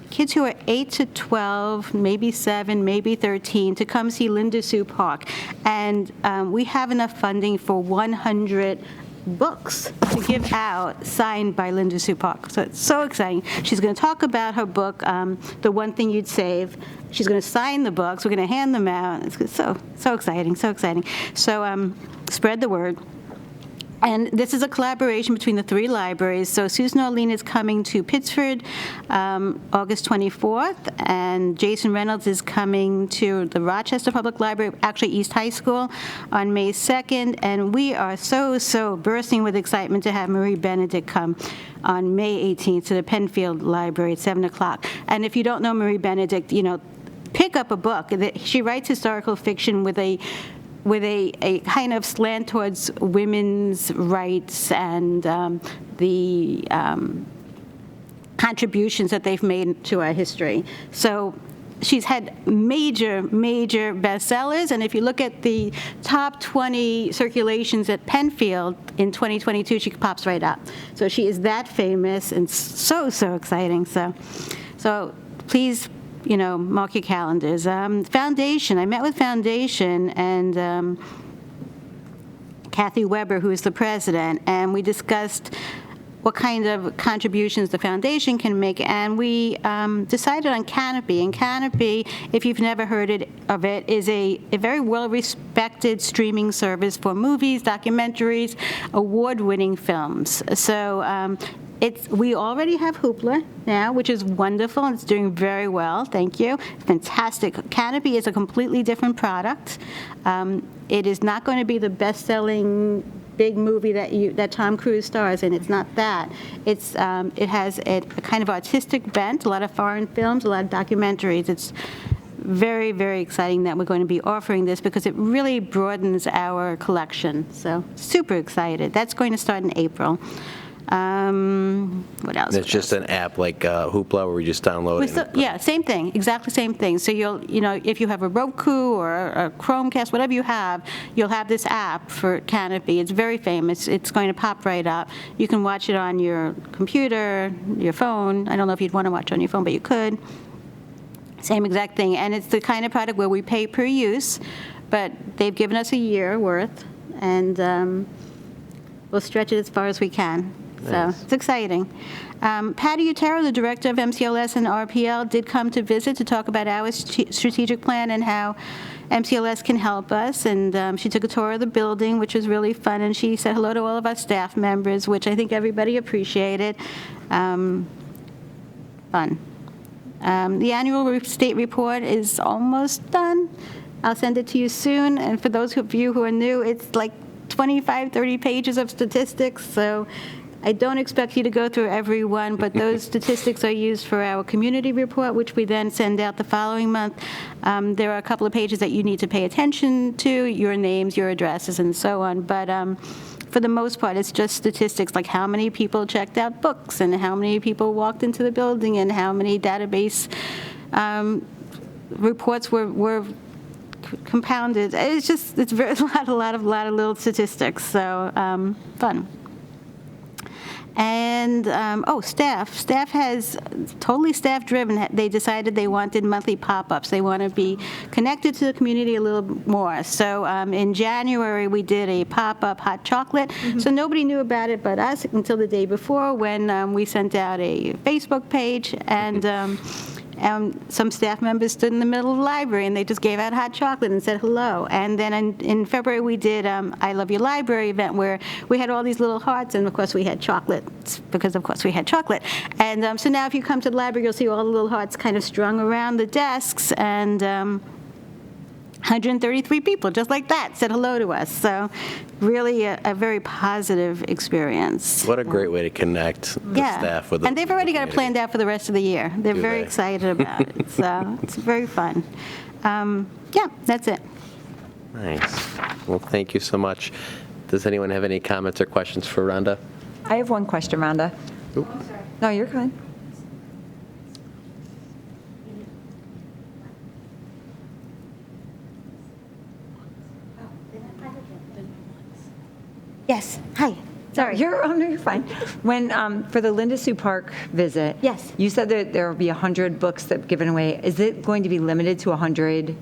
kids who are 8 to 12, maybe 7, maybe 13, to come see Linda Sue Park. And we have enough funding for 100 books to give out signed by Linda Sue Park. So it's so exciting. She's going to talk about her book, The One Thing You'd Save. She's going to sign the books. We're going to hand them out. It's so exciting, so exciting. So spread the word. And this is a collaboration between the 3 libraries. So Susan Orlean is coming to Pittsford August 24th, and Jason Reynolds is coming to the Rochester Public Library, actually East High School, on May 2nd. And we are so bursting with excitement to have Marie Benedict come on May 18th to the Penfield Library at 7 o'clock. And if you don't know Marie Benedict, pick up a book. She writes historical fiction with a kind of slant towards women's rights and the contributions that they've made to our history. So she's had major bestsellers, and if you look at the top 20 circulations at Penfield in 2022, she pops right up. So she is that famous and so exciting. So please, mark your calendars. Foundation, I met with Foundation and Kathy Weber, who is the president, and we discussed what kind of contributions the foundation can make, and we decided on Canopy. And Canopy, if you've never heard of it, is a very well-respected streaming service for movies, documentaries, award-winning films. So we already have Hoopla now, which is wonderful, and it's doing very well. Thank you. Fantastic. Canopy is a completely different product. It is not going to be the best-selling big movie that Tom Cruise stars in. It's not that. It has a kind of artistic bent, a lot of foreign films, a lot of documentaries. It's very exciting that we're going to be offering this because it really broadens our collection. So super excited. That's going to start in April. What else? It's just an app like Hoopla where we just download it. Yeah, same thing, exactly same thing. So if you have a Roku or a Chromecast, whatever you have, you'll have this app for Canopy. It's very famous. It's going to pop right up. You can watch it on your computer, your phone. I don't know if you'd want to watch it on your phone, but you could. Same exact thing. And it's the kind of product where we pay per use, but they've given us a year worth, and we'll stretch it as far as we can. So it's exciting. Patty Utero, the director of MCLS and RPL, did come to visit to talk about our strategic plan and how MCLS can help us. And she took a tour of the building, which was really fun. And she said hello to all of our staff members, which I think everybody appreciated. Fun. The annual state report is almost done. I'll send it to you soon. And for those of you who are new, it's like 25, 30 pages of statistics. So I don't expect you to go through every one, but those statistics are used for our community report, which we then send out the following month. There are a couple of pages that you need to pay attention to, your names, your addresses, and so on. But for the most part, it's just statistics, like how many people checked out books and how many people walked into the building and how many database reports were compounded. It's a lot of little statistics, so fun. And, staff. Staff has, totally staff-driven. They decided they wanted monthly pop-ups. They want to be connected to the community a little more. So in January, we did a pop-up hot chocolate. So nobody knew about it but us until the day before when we sent out a Facebook page, and some staff members stood in the middle of the library and they just gave out hot chocolate and said hello. And then in February we did I Love Your Library event where we had all these little hearts, and of course we had chocolate because of course we had chocolate. And so now if you come to the library, you'll see all the little hearts kind of strung around the desks, and 133 people, just like that, said hello to us. So really a very positive experience. What a great way to connect the staff with the And they've already got it community. planned out for the rest of the year. They're Do very they? excited about it. So it's very fun. That's it. Nice. Well, thank you so much. Does anyone have any comments or questions for Rhonda? I have one question, Rhonda. No, you're fine. Yes, hi. Sorry. You're fine. When, for the Linda Sue Park visit. Yes. You said that there will be 100 books that given away. Is it going to be limited to 100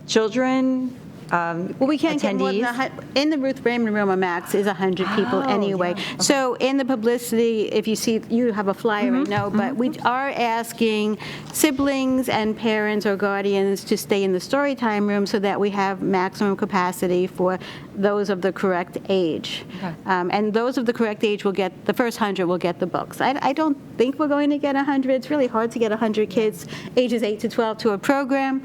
children? Well, we can't get more than in the Ruth Raymond room, a max is 100 people anyway. yeah. Okay. So in the publicity, if you see, you have a flyer, I know, but we are asking siblings and parents or guardians to stay in the story time room so that we have maximum capacity for those of the correct age. Okay. And those of the correct age will get, the first 100 will get the books. I don't think we're going to get 100. It's really hard to get 100 kids ages 8 to 12 to a program.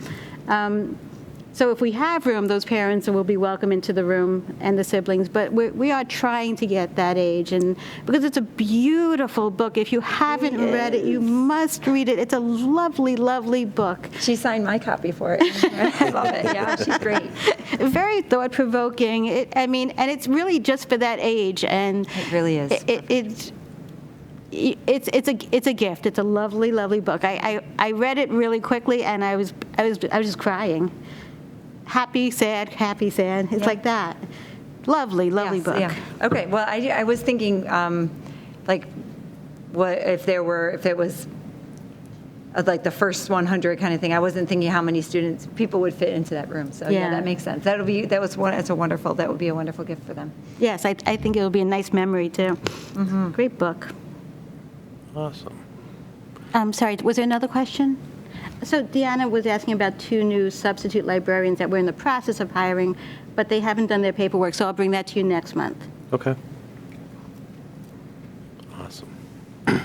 So if we have room, those parents will be welcome into the room, and the siblings. But we are trying to get that age, and because it's a beautiful book. If you haven't read it, you must read it. It's a lovely, lovely book. She signed my copy for it. I love it. Yeah, she's great. Very thought-provoking. And it's really just for that age. And It really is. It's a gift. It's a lovely, lovely book. I read it really quickly, and I was just crying. Happy, sad, happy, sad. It's like that. Lovely, lovely Yes, book. Yeah. Okay. Well, I was thinking, like, what if it was like the first 100 kind of thing. I wasn't thinking how many people would fit into that room. So yeah, that makes sense. That would be a wonderful gift for them. Yes, I think it'll be a nice memory too. Great book. Awesome. Sorry, was there another question? So Deanna was asking about 2 new substitute librarians that we're in the process of hiring, but they haven't done their paperwork, so I'll bring that to you next month. Okay. Awesome.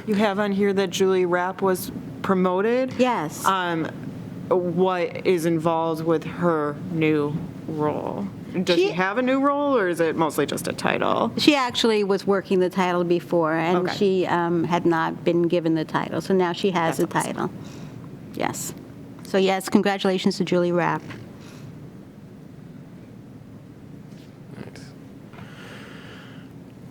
You have on here that Julie Rapp was promoted. Yes. What is involved with her new role? Does she have a new role, or is it mostly just a title? She actually was working the title before, and Okay. she had not been given the title, so now she has the title. Yes. So yes, congratulations to Julie Rapp.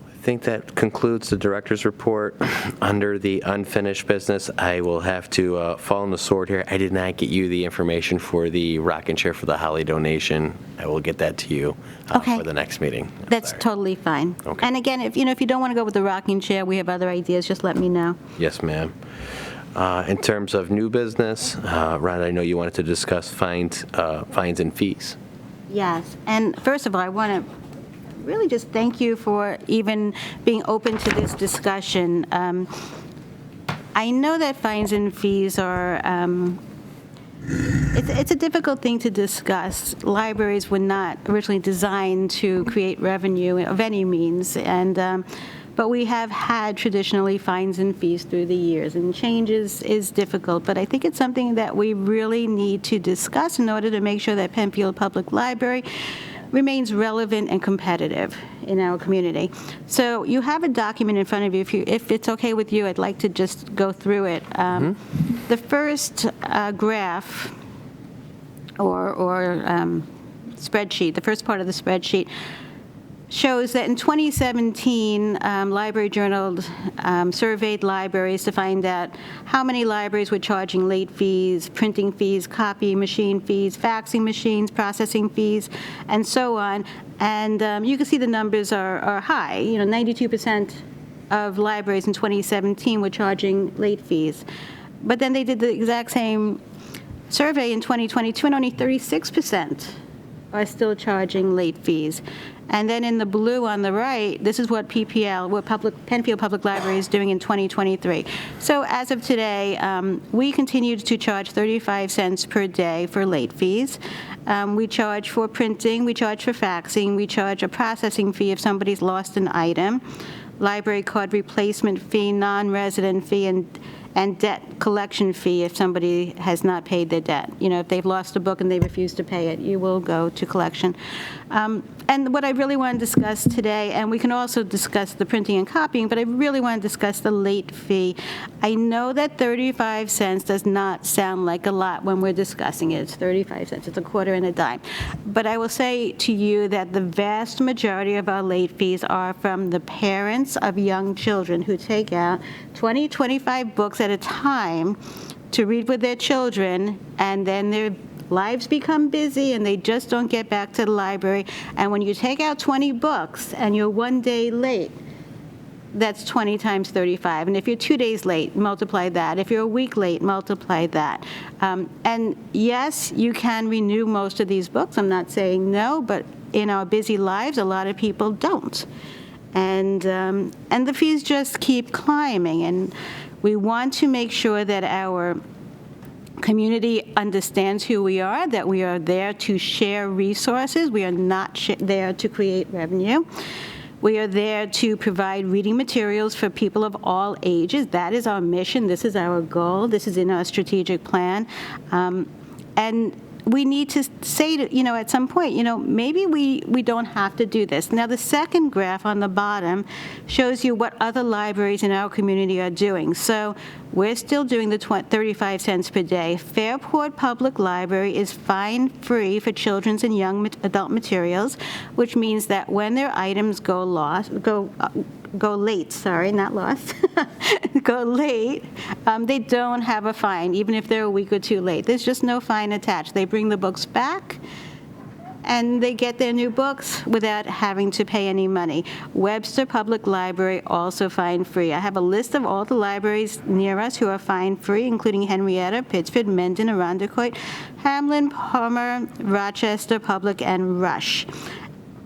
I think that concludes the director's report. Under the unfinished business, I will have to fall on the sword here. I did not get you the information for the rocking chair for the Holley donation. I will get that to you Okay. for the next meeting. That's Sorry. totally fine. Okay. And again, if you don't want to go with the rocking chair, we have other ideas, just let me know. Yes, ma'am. In terms of new business, Ron, I know you wanted to discuss fines and fees. Yes, and first of all, I want to really just thank you for even being open to this discussion. I know that fines and fees are, it's a difficult thing to discuss. Libraries were not originally designed to create revenue of any means, and but we have had traditionally fines and fees through the years, and change is difficult. But I think it's something that we really need to discuss in order to make sure that Penfield Public Library remains relevant and competitive in our community. So you have a document in front of you. If it's okay with you, I'd like to just go through it. The first graph or spreadsheet, the first part of the spreadsheet, shows that in 2017, Library Journal surveyed libraries to find out how many libraries were charging late fees, printing fees, copy machine fees, faxing machines, processing fees, and so on. And you can see the numbers are high. 92% of libraries in 2017 were charging late fees. But then they did the exact same survey in 2022, and only 36% are still charging late fees. And then in the blue on the right, this is what PPL, what Penfield Public Library is doing in 2023. So as of today, we continue to charge 35 cents per day for late fees. We charge for printing, we charge for faxing, we charge a processing fee if somebody's lost an item, library card replacement fee, non-resident fee, and debt collection fee if somebody has not paid their debt. You know, if they've lost a book and they refuse to pay it, you will go to collection. And what I really want to discuss today, and we can also discuss the printing and copying, but I really want to discuss the late fee. I know that 35 cents does not sound like a lot when we're discussing it. It's 35 cents. It's a quarter and a dime. But I will say to you that the vast majority of our late fees are from the parents of young children who take out 20, 25 books at a time to read with their children, and then their lives become busy and they just don't get back to the library. And when you take out 20 books and you're 1 day late, that's 20 times 35. And if you're 2 days late, multiply that. If you're a week late, multiply that. And yes, you can renew most of these books. I'm not saying no, but in our busy lives, a lot of people don't. And the fees just keep climbing. And we want to make sure that our community understands who we are, that we are there to share resources. We are not there to create revenue. We are there to provide reading materials for people of all ages. That is our mission. This is our goal. This is in our strategic plan. And we need to say, at some point, maybe we don't have to do this. Now, the second graph on the bottom shows you what other libraries in our community are doing. So we're still doing the 35 cents per day. Fairport Public Library is fine-free for children's and young adult materials, which means that when their items go late, they don't have a fine, even if they're a week or two late. There's just no fine attached. They bring the books back, and they get their new books without having to pay any money. Webster Public Library, also fine-free. I have a list of all the libraries near us who are fine-free, including Henrietta, Pittsford, Mendon, Arundecoit, Hamlin, Palmer, Rochester Public, and Rush.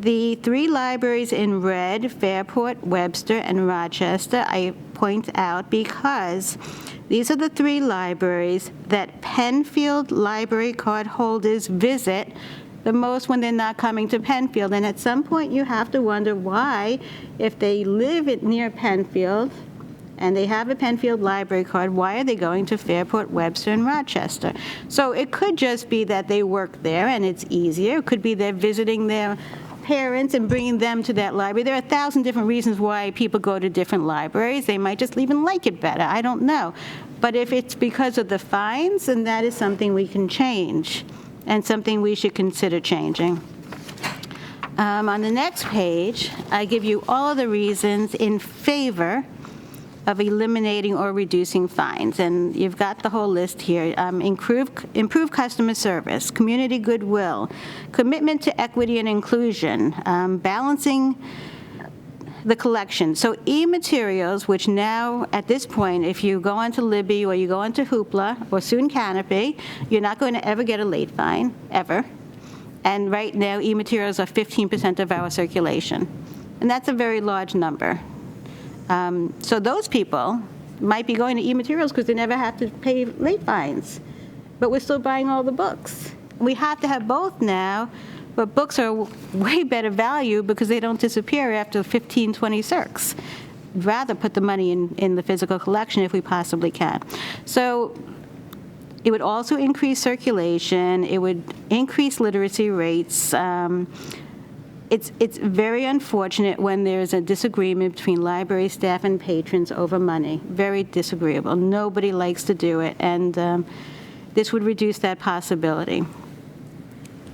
The three libraries in red, Fairport, Webster, and Rochester, I point out because these are the three libraries that Penfield library card holders visit the most when they're not coming to Penfield. And at some point, you have to wonder why, if they live near Penfield and they have a Penfield library card, why are they going to Fairport, Webster, and Rochester? So it could just be that they work there and it's easier. It could be they're visiting their parents and bringing them to that library. There are 1,000 different reasons why people go to different libraries. They might just even like it better. I don't know. But if it's because of the fines, then that is something we can change and something we should consider changing. On the next page, I give you all of the reasons in favor of eliminating or reducing fines. And you've got the whole list here. Improve customer service, community goodwill, commitment to equity and inclusion, balancing the collection. So e-materials, which now, at this point, if you go onto Libby or you go onto Hoopla or soon Canopy, you're not going to ever get a late fine, ever. And right now, e-materials are 15% of our circulation. And that's a very large number. So those people might be going to e-materials because they never have to pay late fines. But we're still buying all the books. We have to have both now, but books are way better value because they don't disappear after 15, 20 circs. I'd rather put the money in the physical collection if we possibly can. So it would also increase circulation. It would increase literacy rates. It's very unfortunate when there's a disagreement between library staff and patrons over money. Very disagreeable. Nobody likes to do it, and this would reduce that possibility.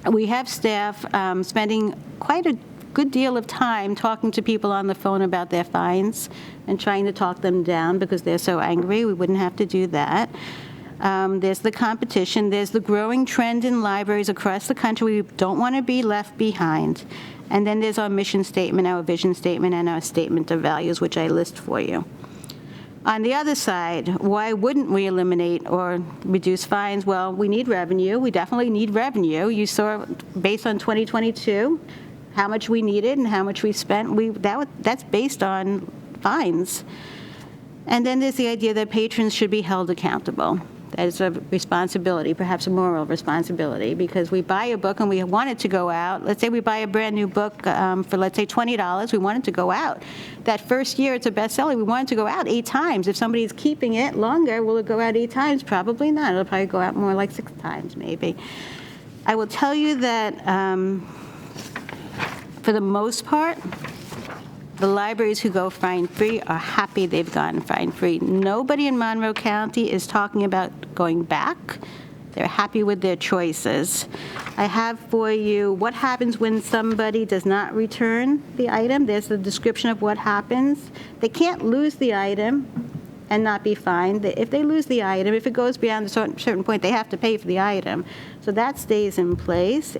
We have staff spending quite a good deal of time talking to people on the phone about their fines and trying to talk them down because they're so angry. We wouldn't have to do that. There's the competition. There's the growing trend in libraries across the country. We don't want to be left behind. And then there's our mission statement, our vision statement, and our statement of values, which I list for you. On the other side, why wouldn't we eliminate or reduce fines? Well, we need revenue. We definitely need revenue. You saw, based on 2022, how much we needed and how much we spent. That's based on fines. And then there's the idea that patrons should be held accountable. That is a responsibility, perhaps a moral responsibility, because we buy a book and we want it to go out. Let's say we buy a brand new book for, let's say, $20. We want it to go out. That first year it's a bestseller. We want it to go out 8 times. If somebody's keeping it longer, will it go out 8 times? Probably not. It'll probably go out more like 6 times, maybe. I will tell you that for the most part, the libraries who go fine-free are happy they've gone fine-free. Nobody in Monroe County is talking about going back. They're happy with their choices. I have for you what happens when somebody does not return the item. There's the description of what happens. They can't lose the item and not be fined. If they lose the item, if it goes beyond a certain point, they have to pay for the item. So that stays in place.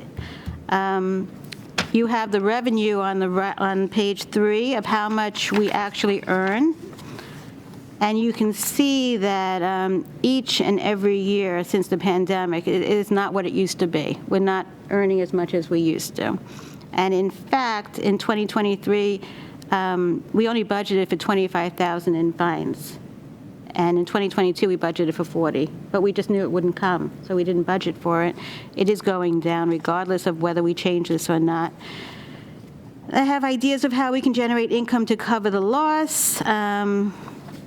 You have the revenue on page 3 of how much we actually earn. And you can see that each and every year since the pandemic, it is not what it used to be. We're not earning as much as we used to. And in fact, in 2023, we only budgeted for $25,000 in fines. And in 2022, we budgeted for 40, but we just knew it wouldn't come, so we didn't budget for it. It is going down regardless of whether we change this or not. I have ideas of how we can generate income to cover the loss. And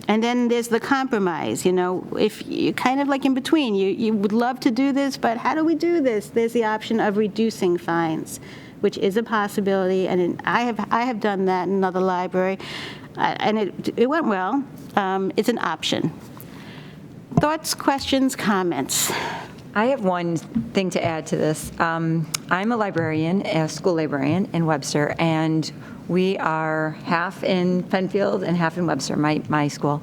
then there's the compromise, if you kind of like in between, you would love to do this, but how do we do this? There's the option of reducing fines, which is a possibility, and I have done that in another library, and it went well. It's an option. Thoughts, questions, comments? I have one thing to add to this. I'm a librarian, a school librarian in Webster, and we are half in Penfield and half in Webster, my school.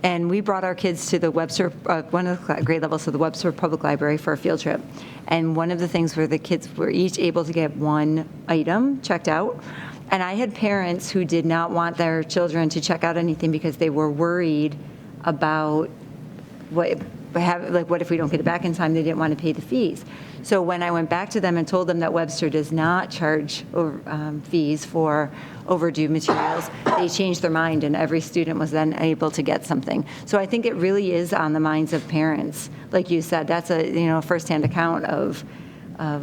And we brought our kids to the Webster, one of the grade levels of the Webster Public Library for a field trip. And one of the things where the kids were each able to get one item checked out. And I had parents who did not want their children to check out anything because they were worried about what if we don't get it back in time. They didn't want to pay the fees. So when I went back to them and told them that Webster does not charge fees for overdue materials, they changed their mind, and every student was then able to get something. So I think it really is on the minds of parents. Like you said, that's a firsthand account of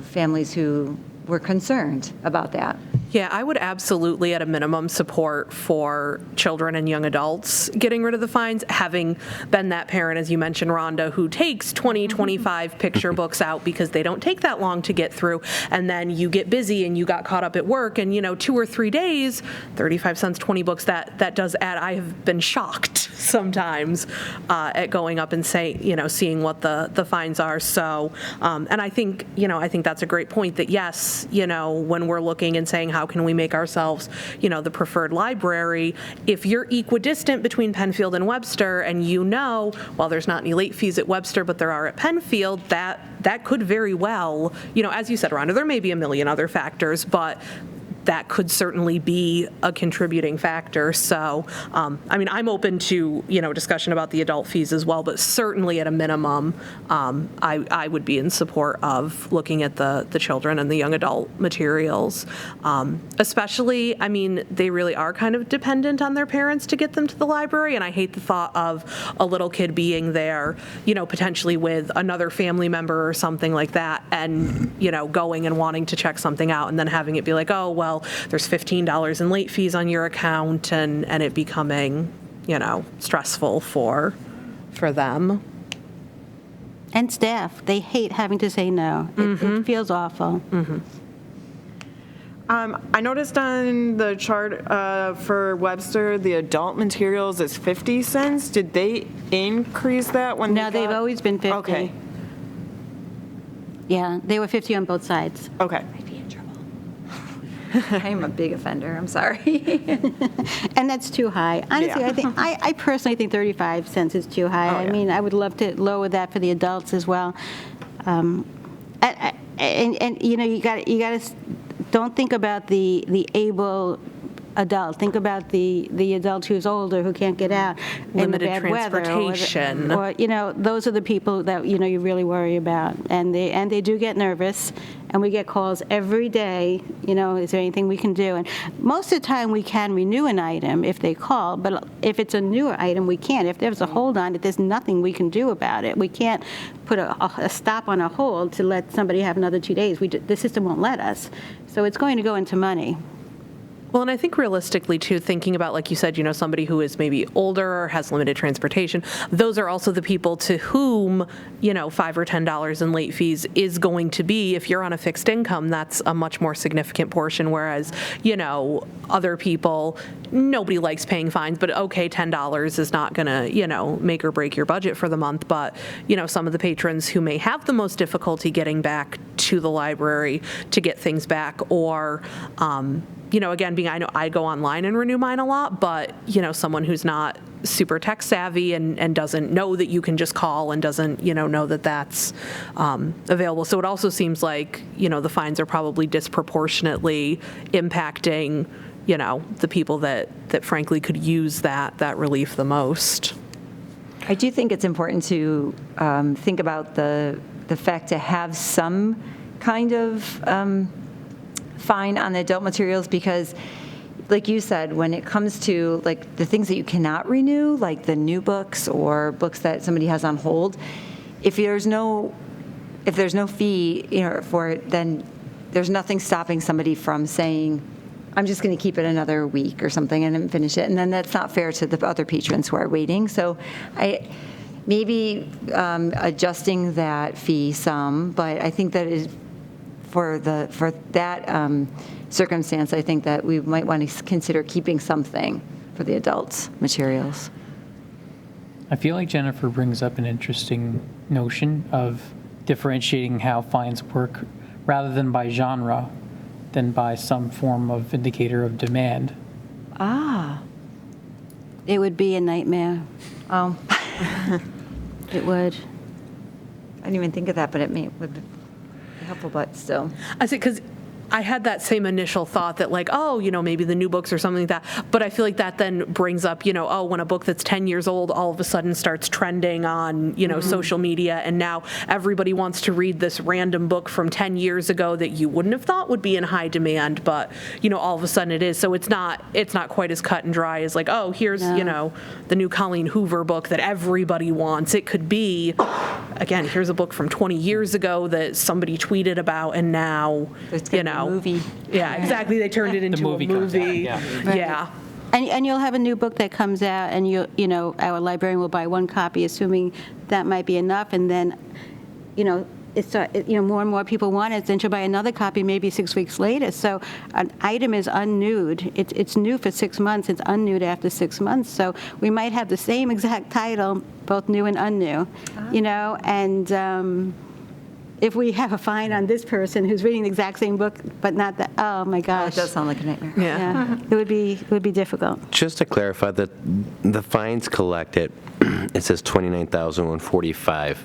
families who were concerned about that. Yeah, I would absolutely, at a minimum, support for children and young adults getting rid of the fines. Having been that parent, as you mentioned, Rhonda, who takes 20, 25 picture books out because they don't take that long to get through, and then you get busy and you got caught up at work, and 2 or 3 days, 35 cents, 20 books, that does add. I have been shocked sometimes at going up and seeing what the fines are. So, and I think that's a great point. That yes, when we're looking and saying how can we make ourselves, the preferred library, if you're equidistant between Penfield and Webster, and while there's not any late fees at Webster, but there are at Penfield, that could very well, as you said, Rhonda, there may be a million other factors, but that could certainly be a contributing factor. So, I'm open to, discussion about the adult fees as well, but certainly at a minimum, I would be in support of looking at the children and the young adult materials. Especially, they really are kind of dependent on their parents to get them to the library, and I hate the thought of a little kid being there, potentially with another family member or something like that, and, going and wanting to check something out, and then having it be like, oh, well, there's $15 in late fees on your account, and it becoming, stressful for them. And staff, they hate having to say no. It feels awful. Mm-hmm. I noticed on the chart for Webster, the adult materials is 50 cents. Did they increase that when No, they've always been 50. Okay. Yeah, they were 50 on both sides. Okay. I'd be in trouble. I'm a big offender, I'm sorry. And that's too high. Honestly, Yeah. I personally think 35 cents is too high. Oh, yeah. I would love to lower that for the adults as well. And you got to don't think about the able adult. Think about the adult who's older, who can't get out in the Limited bad weather. transportation. Or, those are the people that, you really worry about. And they do get nervous, and we get calls every day, is there anything we can do? And most of the time, we can renew an item if they call, but if it's a newer item, we can't. If there's a hold on it, there's nothing we can do about it. We can't put a stop on a hold to let somebody have another 2 days. The system won't let us. So it's going to go into money. Well, and I think realistically, too, thinking about, like you said, somebody who is maybe older or has limited transportation, those are also the people to whom, $5 or $10 in late fees is going to be. If you're on a fixed income, that's a much more significant portion, whereas, other people, nobody likes paying fines, but okay, $10 is not going to, make or break your budget for the month. But, some of the patrons who may have the most difficulty getting back to the library to get things back, or, again, I know I go online and renew mine a lot, but, someone who's not super tech savvy and doesn't know that you can just call and doesn't, know that that's available. So it also seems like, the fines are probably disproportionately impacting, the people that frankly could use that relief the most. I do think it's important to think about the fact to have some kind of fine on the adult materials, because like you said, when it comes to like the things that you cannot renew, like the new books or books that somebody has on hold, if there's no fee for it, then there's nothing stopping somebody from saying, I'm just going to keep it another week or something and then finish it. And then that's not fair to the other patrons who are waiting. So maybe adjusting that fee some, but I think that is for that circumstance, I think that we might want to consider keeping something for the adults' materials. I feel like Jennifer brings up an interesting notion of differentiating how fines work rather than by genre, than by some form of indicator of demand. It would be a nightmare. Oh, It would. I didn't even think of that, but would be helpful, but still. I see, because I had that same initial thought that like, maybe the new books or something like that. But I feel like that then brings up, when a book that's 10 years old all of a sudden starts trending on, social media, and now everybody wants to read this random book from 10 years ago that you wouldn't have thought would be in high demand, but, all of a sudden it is. So it's not quite as cut and dry as like, here's, the new Colleen Hoover book that everybody wants. It could be, again, here's a book from 20 years ago that somebody tweeted about, and now, Movie. Yeah, exactly. They turned it into a movie. Comes out, yeah. Yeah. And you'll have a new book that comes out, and our librarian will buy one copy, assuming that might be enough, and then, more and more people want it, then she'll buy another copy maybe 6 weeks later. So an item is unnewed. It's new for 6 months. It's unnewed after 6 months. So we might have the same exact title, both new and unnew, and if we have a fine on this person who's reading the exact same book, but not that, oh my gosh. It does sound like a nightmare. Yeah, it would be difficult. Just to clarify, that the fines collected, it says $29,145.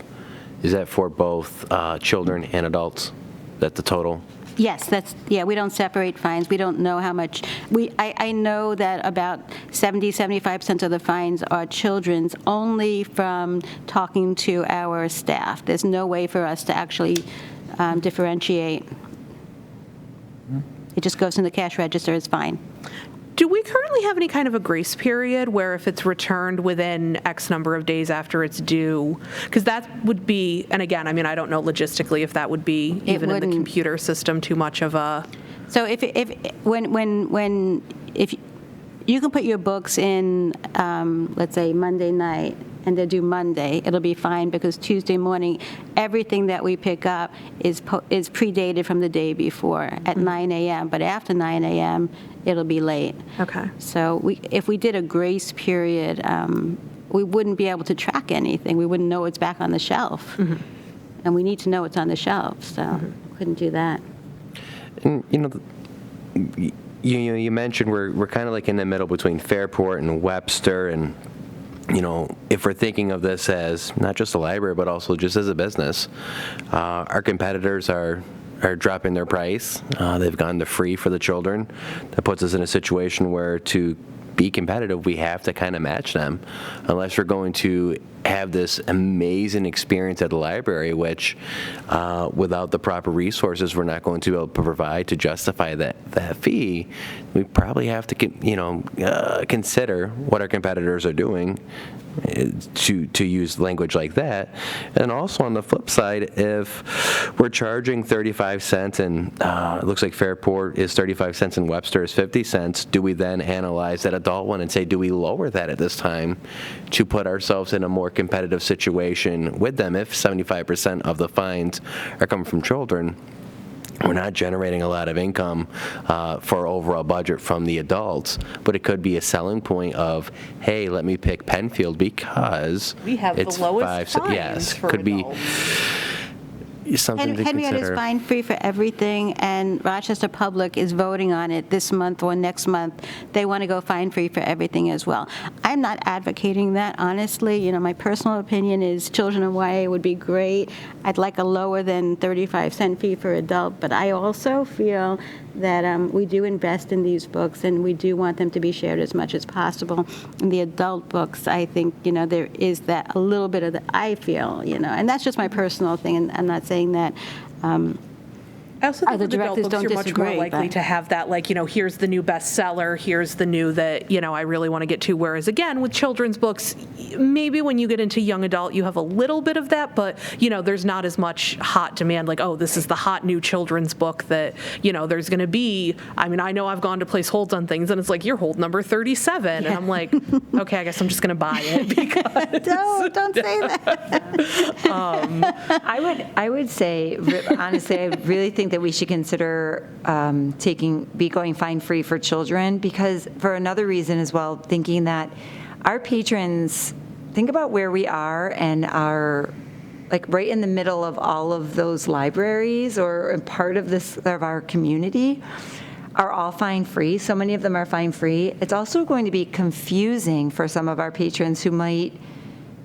Is that for both children and adults? That's the total? Yes, we don't separate fines. We don't know how much. I know that about 75% of the fines are children's, only from talking to our staff. There's no way for us to actually differentiate. It just goes in the cash register, it's fine. Do we currently have any kind of a grace period where if it's returned within X number of days after it's due? Because that would be, and again, I don't know logistically if that would be even in the computer system too much of a. So if you can put your books in, let's say Monday night, and they're due Monday, it'll be fine, because Tuesday morning, everything that we pick up is predated from the day before at 9 a.m., but after 9 a.m., it'll be late. Okay. So if we did a grace period, we wouldn't be able to track anything. We wouldn't know it's back on the shelf. Mm-hmm. And we need to know it's on the shelf, so couldn't do that. And, you mentioned we're kind of like in the middle between Fairport and Webster, and if we're thinking of this as not just a library, but also just as a business, our competitors are are dropping their price. They've gone to free for the children. That puts us in a situation where to be competitive, we have to kind of match them, unless we're going to have this amazing experience at the library, which without the proper resources, we're not going to be able to provide to justify that fee. We probably have to, consider what our competitors are doing to use language like that. And also on the flip side, if we're charging 35 cents and it looks like Fairport is 35 cents and Webster is 50 cents, do we then analyze that adult one and say, do we lower that at this time to put ourselves in a more competitive situation with them? If 75% of the fines are coming from children, we're not generating a lot of income for our overall budget from the adults, but it could be a selling point of, hey, let me pick Penfield because We have it's the lowest fines yes, for could adults. be something to Henrietta is consider. fine free for everything, and Rochester Public is voting on it this month or next month. They want to go fine free for everything as well. I'm not advocating that, honestly. You know, my personal opinion is children in YA would be great. I'd like a lower than 35-cent fee for adult, but I also feel that we do invest in these books, and we do want them to be shared as much as possible. In the adult books, I think, there is that a little bit of the, I feel, and that's just my personal thing, and I'm not saying that. I also think Other with adult directors books, don't you're much more disagree, likely but- to have that, here's the new bestseller, here's the new that, I really want to get to. Whereas, again, with children's books, maybe when you get into young adult, you have a little bit of that, but, there's not as much hot demand, like, oh, this is the hot new children's book that, there's going to be. I mean, I know I've gone to place holds on things, and it's like, you're hold number 37. And I'm like, okay, I guess I'm just going to buy it because. Don't say that. I would say, honestly, I really think that we should consider going fine-free for children, because for another reason as well, thinking that our patrons, think about where we are and are right in the middle of all of those libraries or part of our community are all fine-free. So many of them are fine-free. It's also going to be confusing for some of our patrons who might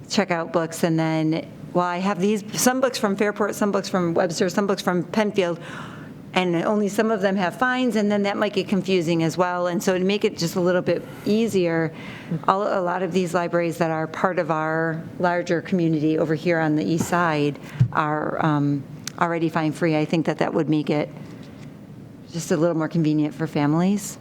check out books and then, well, I have some books from Fairport, some books from Webster, some books from Penfield, and only some of them have fines, and then that might get confusing as well. And so to make it just a little bit easier, a lot of these libraries that are part of our larger community over here on the east side are already fine-free. I think that would make it just a little more convenient for families.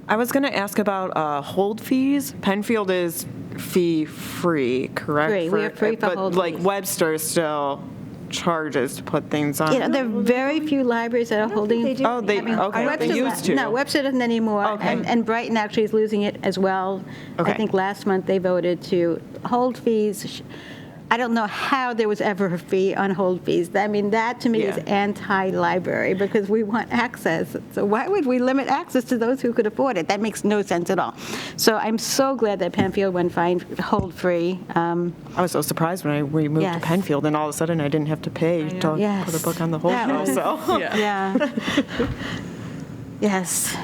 I was going to ask about hold fees. Penfield is fee-free, correct? Free. We are free for hold But fees. Webster still charges to put things on. There are very few libraries that are holding. they do. Oh, they, okay, Webster they used to. No, Webster doesn't anymore. Okay. And Brighton actually is losing it as well. Okay. I think last month they voted to hold fees. I don't know how there was ever a fee on hold fees. I mean, that to me is Yeah. anti-library, because we want access. So why would we limit access to those who could afford it? That makes no sense at all. So I'm so glad that Penfield went fine, hold free. I was so surprised when we moved Yes. to Penfield, and all of a sudden I didn't have to pay to Yes. put a book on the hold That fee. was- So Yeah. Yes.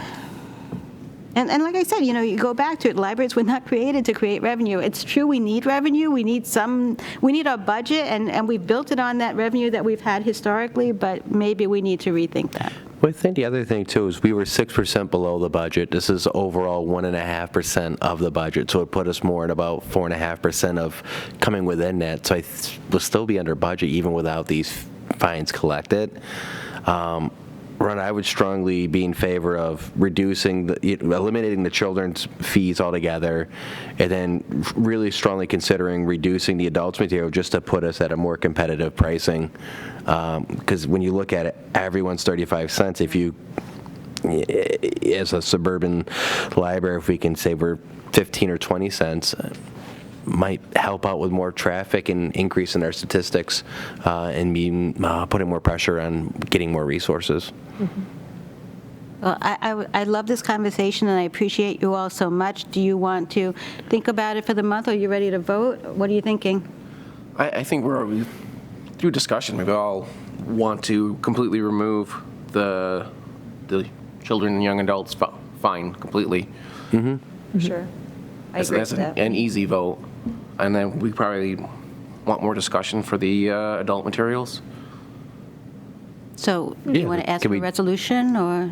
And like I said, you go back to it, libraries were not created to create revenue. It's true, we need revenue, we need our budget, and we've built it on that revenue that we've had historically, but maybe we need to rethink that. Well, I think the other thing, too, is we were 6% below the budget. This is overall 1.5% of the budget, so it put us more at about 4.5% of coming within that. So we'll still be under budget even without these fines collected. Ron, I would strongly be in favor of eliminating the children's fees altogether, and then really strongly considering reducing the adults material just to put us at a more competitive pricing. Because when you look at it, everyone's 35 cents. If you, as a suburban library, if we can say we're 15 or 20 cents, might help out with more traffic and increase in our statistics and putting more pressure on getting more resources. Well, I love this conversation, and I appreciate you all so much. Do you want to think about it for the month? Are you ready to vote? What are you thinking? I think we're through discussion. We all want to completely remove the children and young adults fine completely. For sure. I agree That's with that. an easy vote. And then we probably want more discussion for the adult materials. So do you Yeah, want to ask can for a we- resolution, or?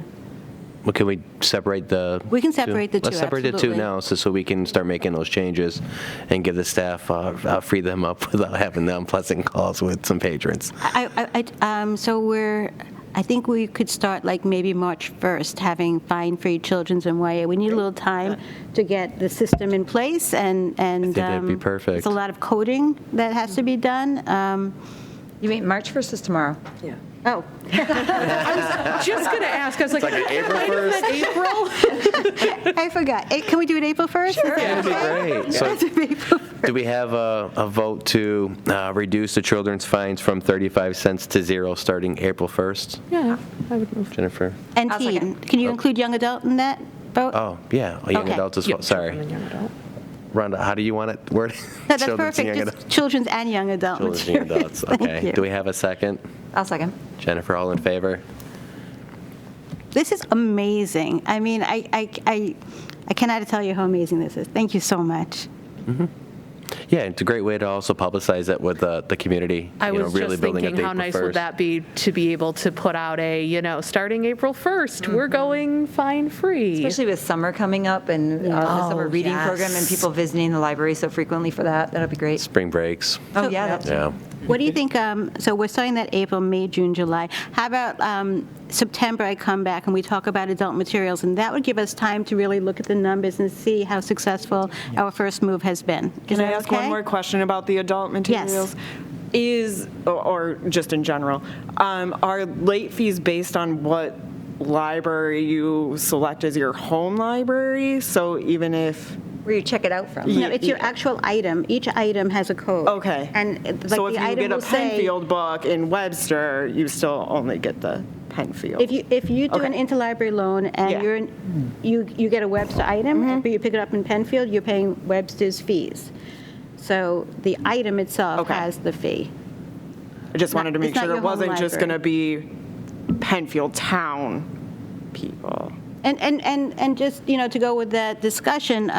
Well, can we separate the? We can separate the two, Let's separate the two absolutely. now, so we can start making those changes and give the staff, free them up without having the unpleasant calls with some patrons. I think we could start like maybe March 1st, having fine-free children's and YA. We need a little time to get the system in place, and that'd be perfect. There's a lot of coding that has to be done. You mean March 1st is tomorrow? Yeah. Oh, Just going to ask, I was like, like April I know that April. I forgot. Can we do it April 1st? Sure. That'd be great. So, do we have a vote to reduce the children's fines from 35 cents to 0 starting April 1st? Yeah, I would move. Jennifer? And I'll teen. second. Can you include young adult in that vote? Oh, yeah, young Okay. adults as well, sorry. Rhonda, how do you want it worded? No, that's Children's and perfect. young Just children's and young adult Children's and young materials. adults, Thank okay. you. Do we have a second? I'll second. Jennifer, all in favor? This is amazing. I mean, I cannot tell you how amazing this is. Thank you so much. Yeah, it's a great way to also publicize it with the community. I was really just building thinking, up to how April nice 1st. would that be to be able to put out a, starting April 1st, we're going fine-free. Especially with summer coming up and the summer Oh, reading program and yes. people visiting the library so frequently for that. That'll be great. Spring breaks, Oh, yeah, that's yeah. What do you think, so we're starting that April, May, June, July. How about September, I come back and we talk about adult materials, and that would give us time to really look at the numbers and see how successful our first move has been. Is Can I that ask okay? one more question about the adult materials? Or just in general, are late fees based on what library you select as your home library? So even if, where you check it out from. No, it's your actual item. Each item has a code. okay. And like So if the you item get a will say, Penfield book in Webster, you still only get the Penfield? if you do an Okay. interlibrary loan and Yeah. you get a Webster item, but you pick it up in Penfield, you're paying Webster's fees. So the item itself Okay. has the fee. I just wanted to make it's not sure it your home wasn't just library. going to be Penfield town people. And just, to go with that discussion,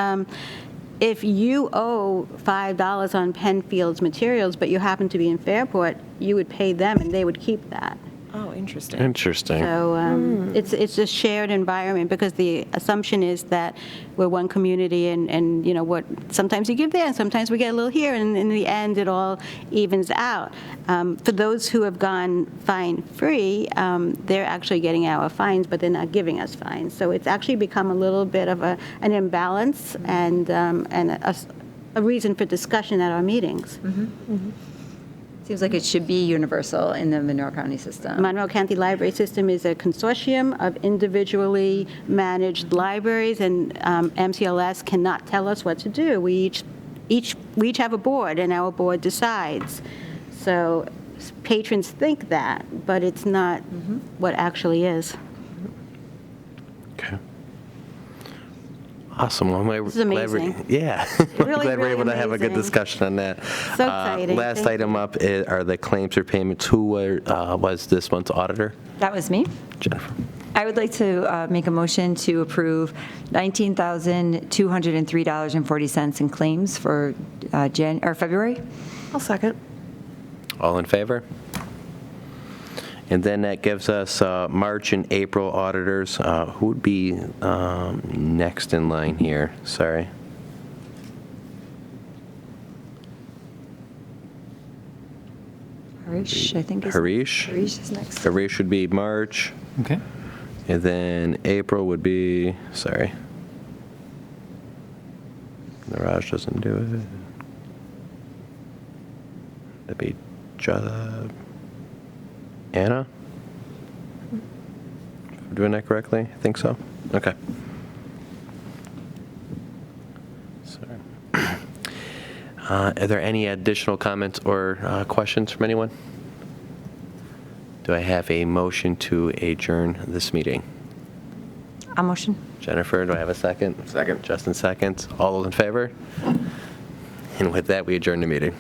if you owe $5 on Penfield's materials, but you happen to be in Fairport, you would pay them and they would keep that. Oh, interesting. Interesting. So it's a shared environment, because the assumption is that we're one community, and what, sometimes you give there and sometimes we get a little here, and in the end, it all evens out. For those who have gone fine-free, they're actually getting our fines, but they're not giving us fines. So it's actually become a little bit of an imbalance and a reason for discussion at our meetings. Seems like it should be universal in the Monroe County system. Monroe County Library System is a consortium of individually managed libraries, and MCLS cannot tell us what to do. We each have a board, and our board decides. So patrons think that, but it's not what actually is. Okay. Awesome. Well, This is amazing. Yeah. I'm Really, glad we're really able to have a good amazing. discussion on that. So exciting. Last Thank item you. up are the claims for payments. Who was this month's auditor? That was me. Jennifer. I would like to make a motion to approve $19,203.40 in claims for February. I'll second. All in favor? And then that gives us March and April auditors. Who would be next in line here? Sorry. Harish, I think. Harish? Harish is next. Harish would be March. Okay. And then April would be, sorry. Neeraj doesn't do it. That'd be Anna? Am I doing that correctly? I think so. Okay. Sorry. Are there any additional comments or questions from anyone? Do I have a motion to adjourn this meeting? A motion. Jennifer, do I have a second? Second. Justin seconds. All those in favor? And with that, we adjourn the meeting.